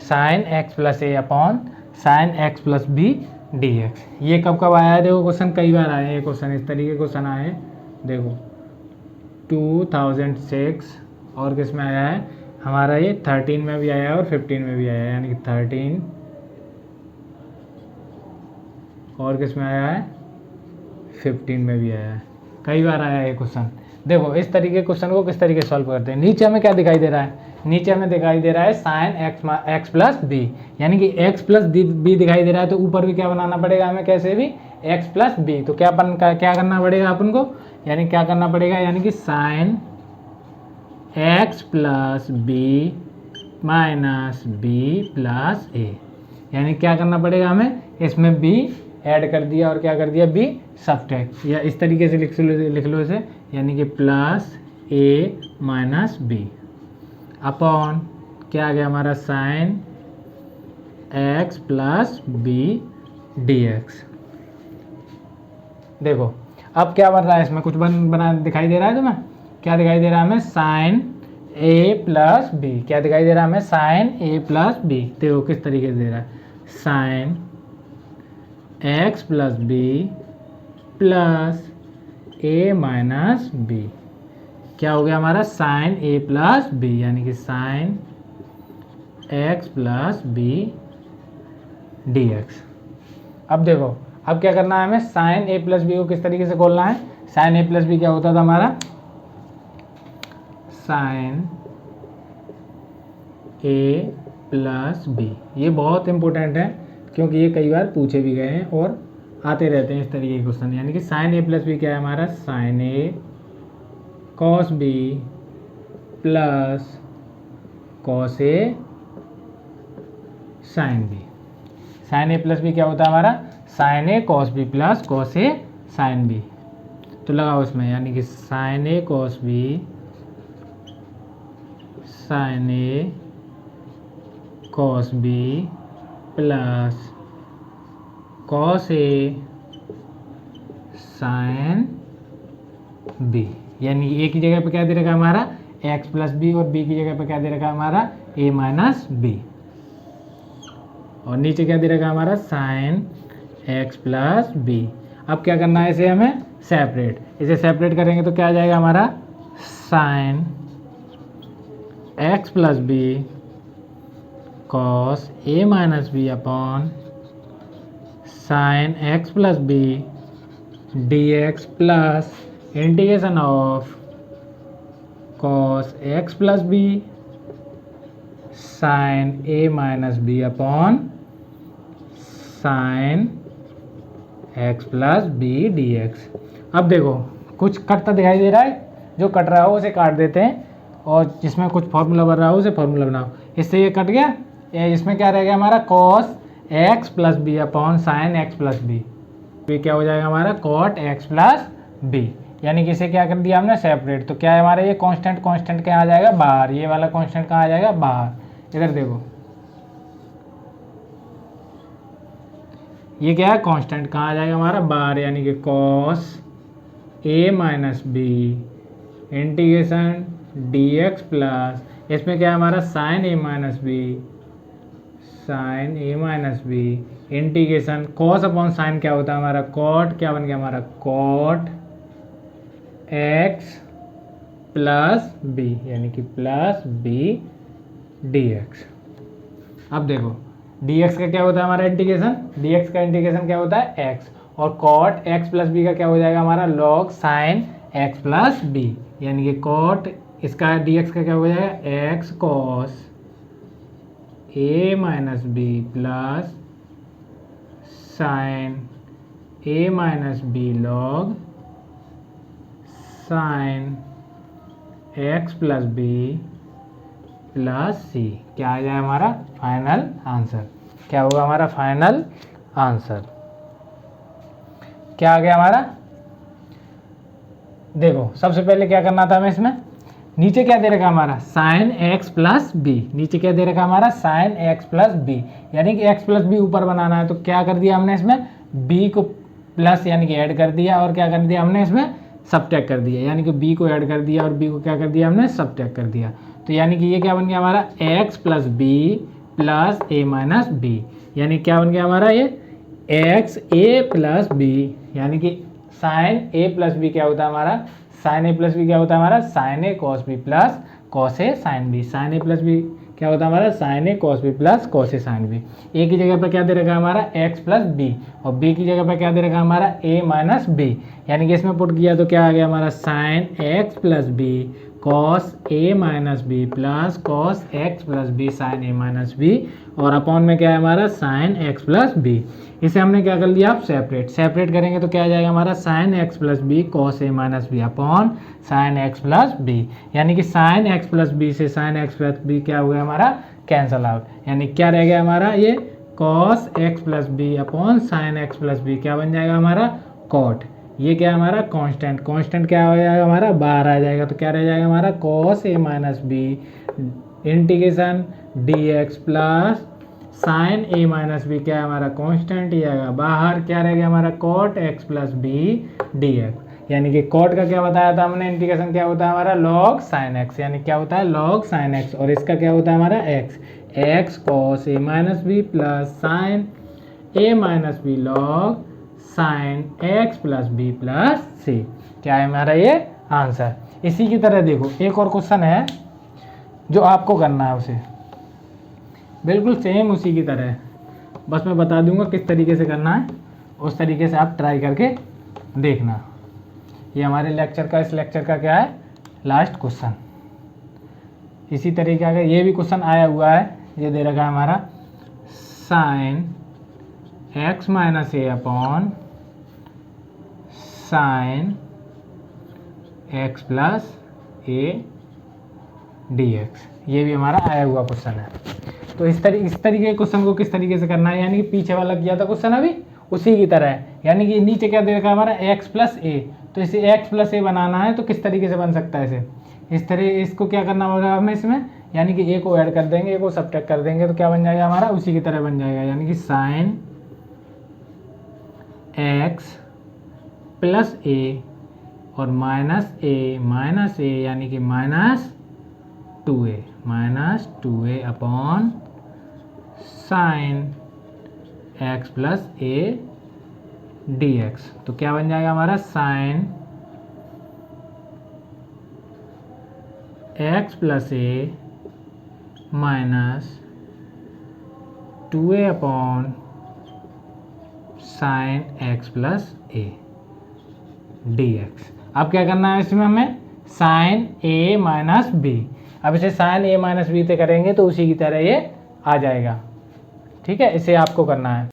sine x plus a upon sine x plus b d x. ये कब कब आया है, देखो क्वेश्चन कई बार आए हैं, ये क्वेश्चन इस तरीके क्वेश्चन आए हैं। देखो 2006 और किस में आया है हमारा, ये 13 में भी आया है और 15 में भी आया है, यानी कि 13 और किस में आया है 15 में भी आया है, कई बार आया है ये क्वेश्चन। देखो इस तरीके क्वेश्चन को किस तरीके सॉल्व करते हैं। नीचे हमें क्या दिखाई दे रहा है, नीचे हमें दिखाई दे रहा है साइन एक्स प्लस बी, यानी कि एक्स प्लस बी दिखाई दे रहा है, तो ऊपर भी क्या बनाना पड़ेगा हमें, कैसे भी एक्स प्लस बी। तो क्या करना पड़ेगा अपन को, यानी क्या करना पड़ेगा, यानी कि sine x plus b minus b plus a, यानी क्या करना पड़ेगा हमें, इसमें बी ऐड कर दिया और क्या कर दिया, बी सब्ट्रैक्ट, या इस तरीके से लिख लो इसे, यानी कि plus a minus b upon क्या आ गया हमारा, sine x plus b d x. देखो अब क्या बन रहा है इसमें, कुछ बना दिखाई दे रहा है तुम्हें, क्या दिखाई दे रहा है हमें, साइन ए प्लस बी। क्या दिखाई दे रहा है हमें, साइन ए प्लस बी। देखो किस तरीके से दे रहा है, sine x plus b plus a minus b. क्या हो गया हमारा, साइन ए प्लस बी, यानी कि sine x plus b d x. अब देखो अब क्या करना है हमें, साइन ए प्लस बी को किस तरीके से खोलना है। साइन ए प्लस बी क्या होता था हमारा, साइन ए प्लस बी। ये बहुत इंपॉर्टेंट है क्योंकि ये कई बार पूछे भी गए हैं और आते रहते हैं इस तरीके के क्वेश्चन। यानी कि साइन ए प्लस बी क्या है हमारा, sine a cos b plus cos a sine B. Sine A plus b क्या होता है हमारा, sine a cos b plus cos a sine B. तो लगाओ इसमें, यानी कि sine a cos B sine a cos b plus cos a sine b, यानी एक ही जगह पे क्या दे रखा है हमारा, एक्स प्लस बी, और बी की जगह पे क्या दे रखा है हमारा, ए माइनस बी, और नीचे क्या दे रखा है हमारा, साइन एक्स प्लस बी। अब क्या करना है इसे हमें सेपरेट, इसे सेपरेट करेंगे तो क्या आ जाएगा हमारा, sine x plus b cos a minus b upon sine x plus b d x plus integration of cos x plus b sine a minus b upon sine x plus b d x. अब देखो कुछ कटता दिखाई दे रहा है, जो cut रहा हो उसे काट देते हैं, और जिसमें कुछ फॉर्मूला बन रहा हो उसे फॉर्मूला बनाओ। इससे ये कट गया, इसमें क्या रह गया हमारा, cos x plus b upon sine x plus b क्या हो जाएगा हमारा, कॉट एक्स प्लस बी, यानी कि इसे क्या कर दिया हमने सेपरेट। तो क्या है हमारा, ये कांस्टेंट कहाँ आ जाएगा, बाहर, ये वाला कांस्टेंट कहाँ आ जाएगा, बाहर। इधर देखो ये क्या है, कांस्टेंट कहाँ आ जाएगा हमारा, बाहर, यानी कि cos a minus b integration d x plus, इसमें क्या है हमारा, sine a minus b sine a minus b integration cos upon sine क्या होता है हमारा, कॉट, क्या बन गया हमारा, कॉट एक्स प्लस बी, यानी कि प्लस बी डी एक्स। अब देखो dx का क्या होता है हमारा इंटीग्रेशन, dx का इंटीग्रेशन क्या होता है x, और कॉट x प्लस बी का क्या हो जाएगा हमारा log sine x plus b, यानी कि कॉट इसका dx का क्या हो जाएगा x cos a minus b plus sine a minus b log sine x plus b plus सी। क्या आ जाए हमारा फाइनल आंसर, क्या होगा हमारा फाइनल आंसर, क्या आ गया हमारा। देखो सबसे पहले क्या करना था हमें, इसमें नीचे क्या दे रखा हमारा साइन एक्स प्लस बी, नीचे क्या दे रखा हमारा साइन एक्स प्लस बी, यानी कि एक्स प्लस बी ऊपर बनाना है, तो क्या कर दिया हमने इसमें बी को प्लस यानी कि ऐड कर दिया, और क्या कर दिया हमने इसमें सबट्रैक्ट कर दिया, यानी कि बी को ऐड कर दिया और बी को क्या कर दिया हमने सबट्रैक्ट कर दिया। तो यानी कि ये क्या बन गया हमारा x plus b plus a minus B, यानी क्या बन गया हमारा ये एक्स ए प्लस बी, यानी कि साइन ए प्लस बी क्या होता है हमारा, साइन ए प्लस बी क्या होता है हमारा sine a cos b plus cos a sine B, sine A plus b क्या होता है हमारा sine a cos b plus cos a sine B. ए की जगह पर क्या दे रखा है हमारा एक्स प्लस बी, और बी की जगह पर क्या दे रखा है हमारा ए माइनस बी, यानी कि इसमें पुट किया तो क्या आ गया हमारा sine x plus b cos a minus b plus cos x plus b sine a minus b, और अपॉन में क्या है हमारा साइन एक्स प्लस बी। इसे हमने क्या कर लिया, आप सेपरेट करेंगे तो क्या आ जाएगा हमारा sine x plus b cos a minus b upon sine x plus b, यानी कि साइन एक्स प्लस बी से साइन एक्स प्लस बी क्या हो गया हमारा कैंसल आउट, यानी क्या रह गया हमारा ये cos x plus b upon sine x plus b, क्या बन जाएगा हमारा कॉट, ये क्या है हमारा कांस्टेंट क्या हो जाएगा हमारा बाहर आ जाएगा, तो क्या रह जाएगा हमारा cos a minus b integration d x plus sine a minus b क्या है हमारा कांस्टेंट, ये आएगा बाहर, क्या रह गया हमारा cot x plus b d x, यानी कि कॉट का क्या बताया था हमने इंटीग्रेशन क्या होता है हमारा लॉग साइन एक्स, यानी क्या होता है लॉग साइन एक्स, और इसका क्या होता है हमारा x cos a minus b plus sine a minus b log sine x plus b plus सी, क्या है हमारा ये आंसर। इसी की तरह देखो एक और क्वेश्चन है जो आपको करना है, उसे बिल्कुल सेम उसी की तरह है, बस मैं बता दूंगा किस तरीके से करना है, उस तरीके से आप ट्राई करके देखना। ये हमारे लेक्चर का, इस लेक्चर का क्या है लास्ट क्वेश्चन, इसी तरीके का ये भी क्वेश्चन आया हुआ है, ये दे रखा है हमारा sine x minus a upon sine x plus a d x, ये भी हमारा आया हुआ क्वेश्चन है। तो इस तरीके के क्वेश्चन को किस तरीके से करना है, यानी कि पीछे वाला किया था क्वेश्चन अभी उसी की तरह है, यानी कि नीचे क्या दे रखा है हमारा एक्स प्लस ए, तो इसे एक्स प्लस ए बनाना है, तो किस तरीके से बन सकता है इसे, इस तरह इसको क्या करना होगा हमें इसमें, यानी कि ए को ऐड कर देंगे, ए को सबट्रैक्ट कर देंगे, तो क्या बन जाएगा हमारा उसी की तरह बन जाएगा, यानी कि साइन एक्स प्लस ए और माइनस ए यानी कि minus two A upon sine x plus a d x, तो क्या बन जाएगा हमारा sine x plus a minus 2a upon sine x plus a d x. अब क्या करना है इसमें हमें साइन ए माइनस बी, अब इसे साइन ए माइनस बी से करेंगे तो उसी की तरह ये आ जाएगा, ठीक है, इसे आपको करना है।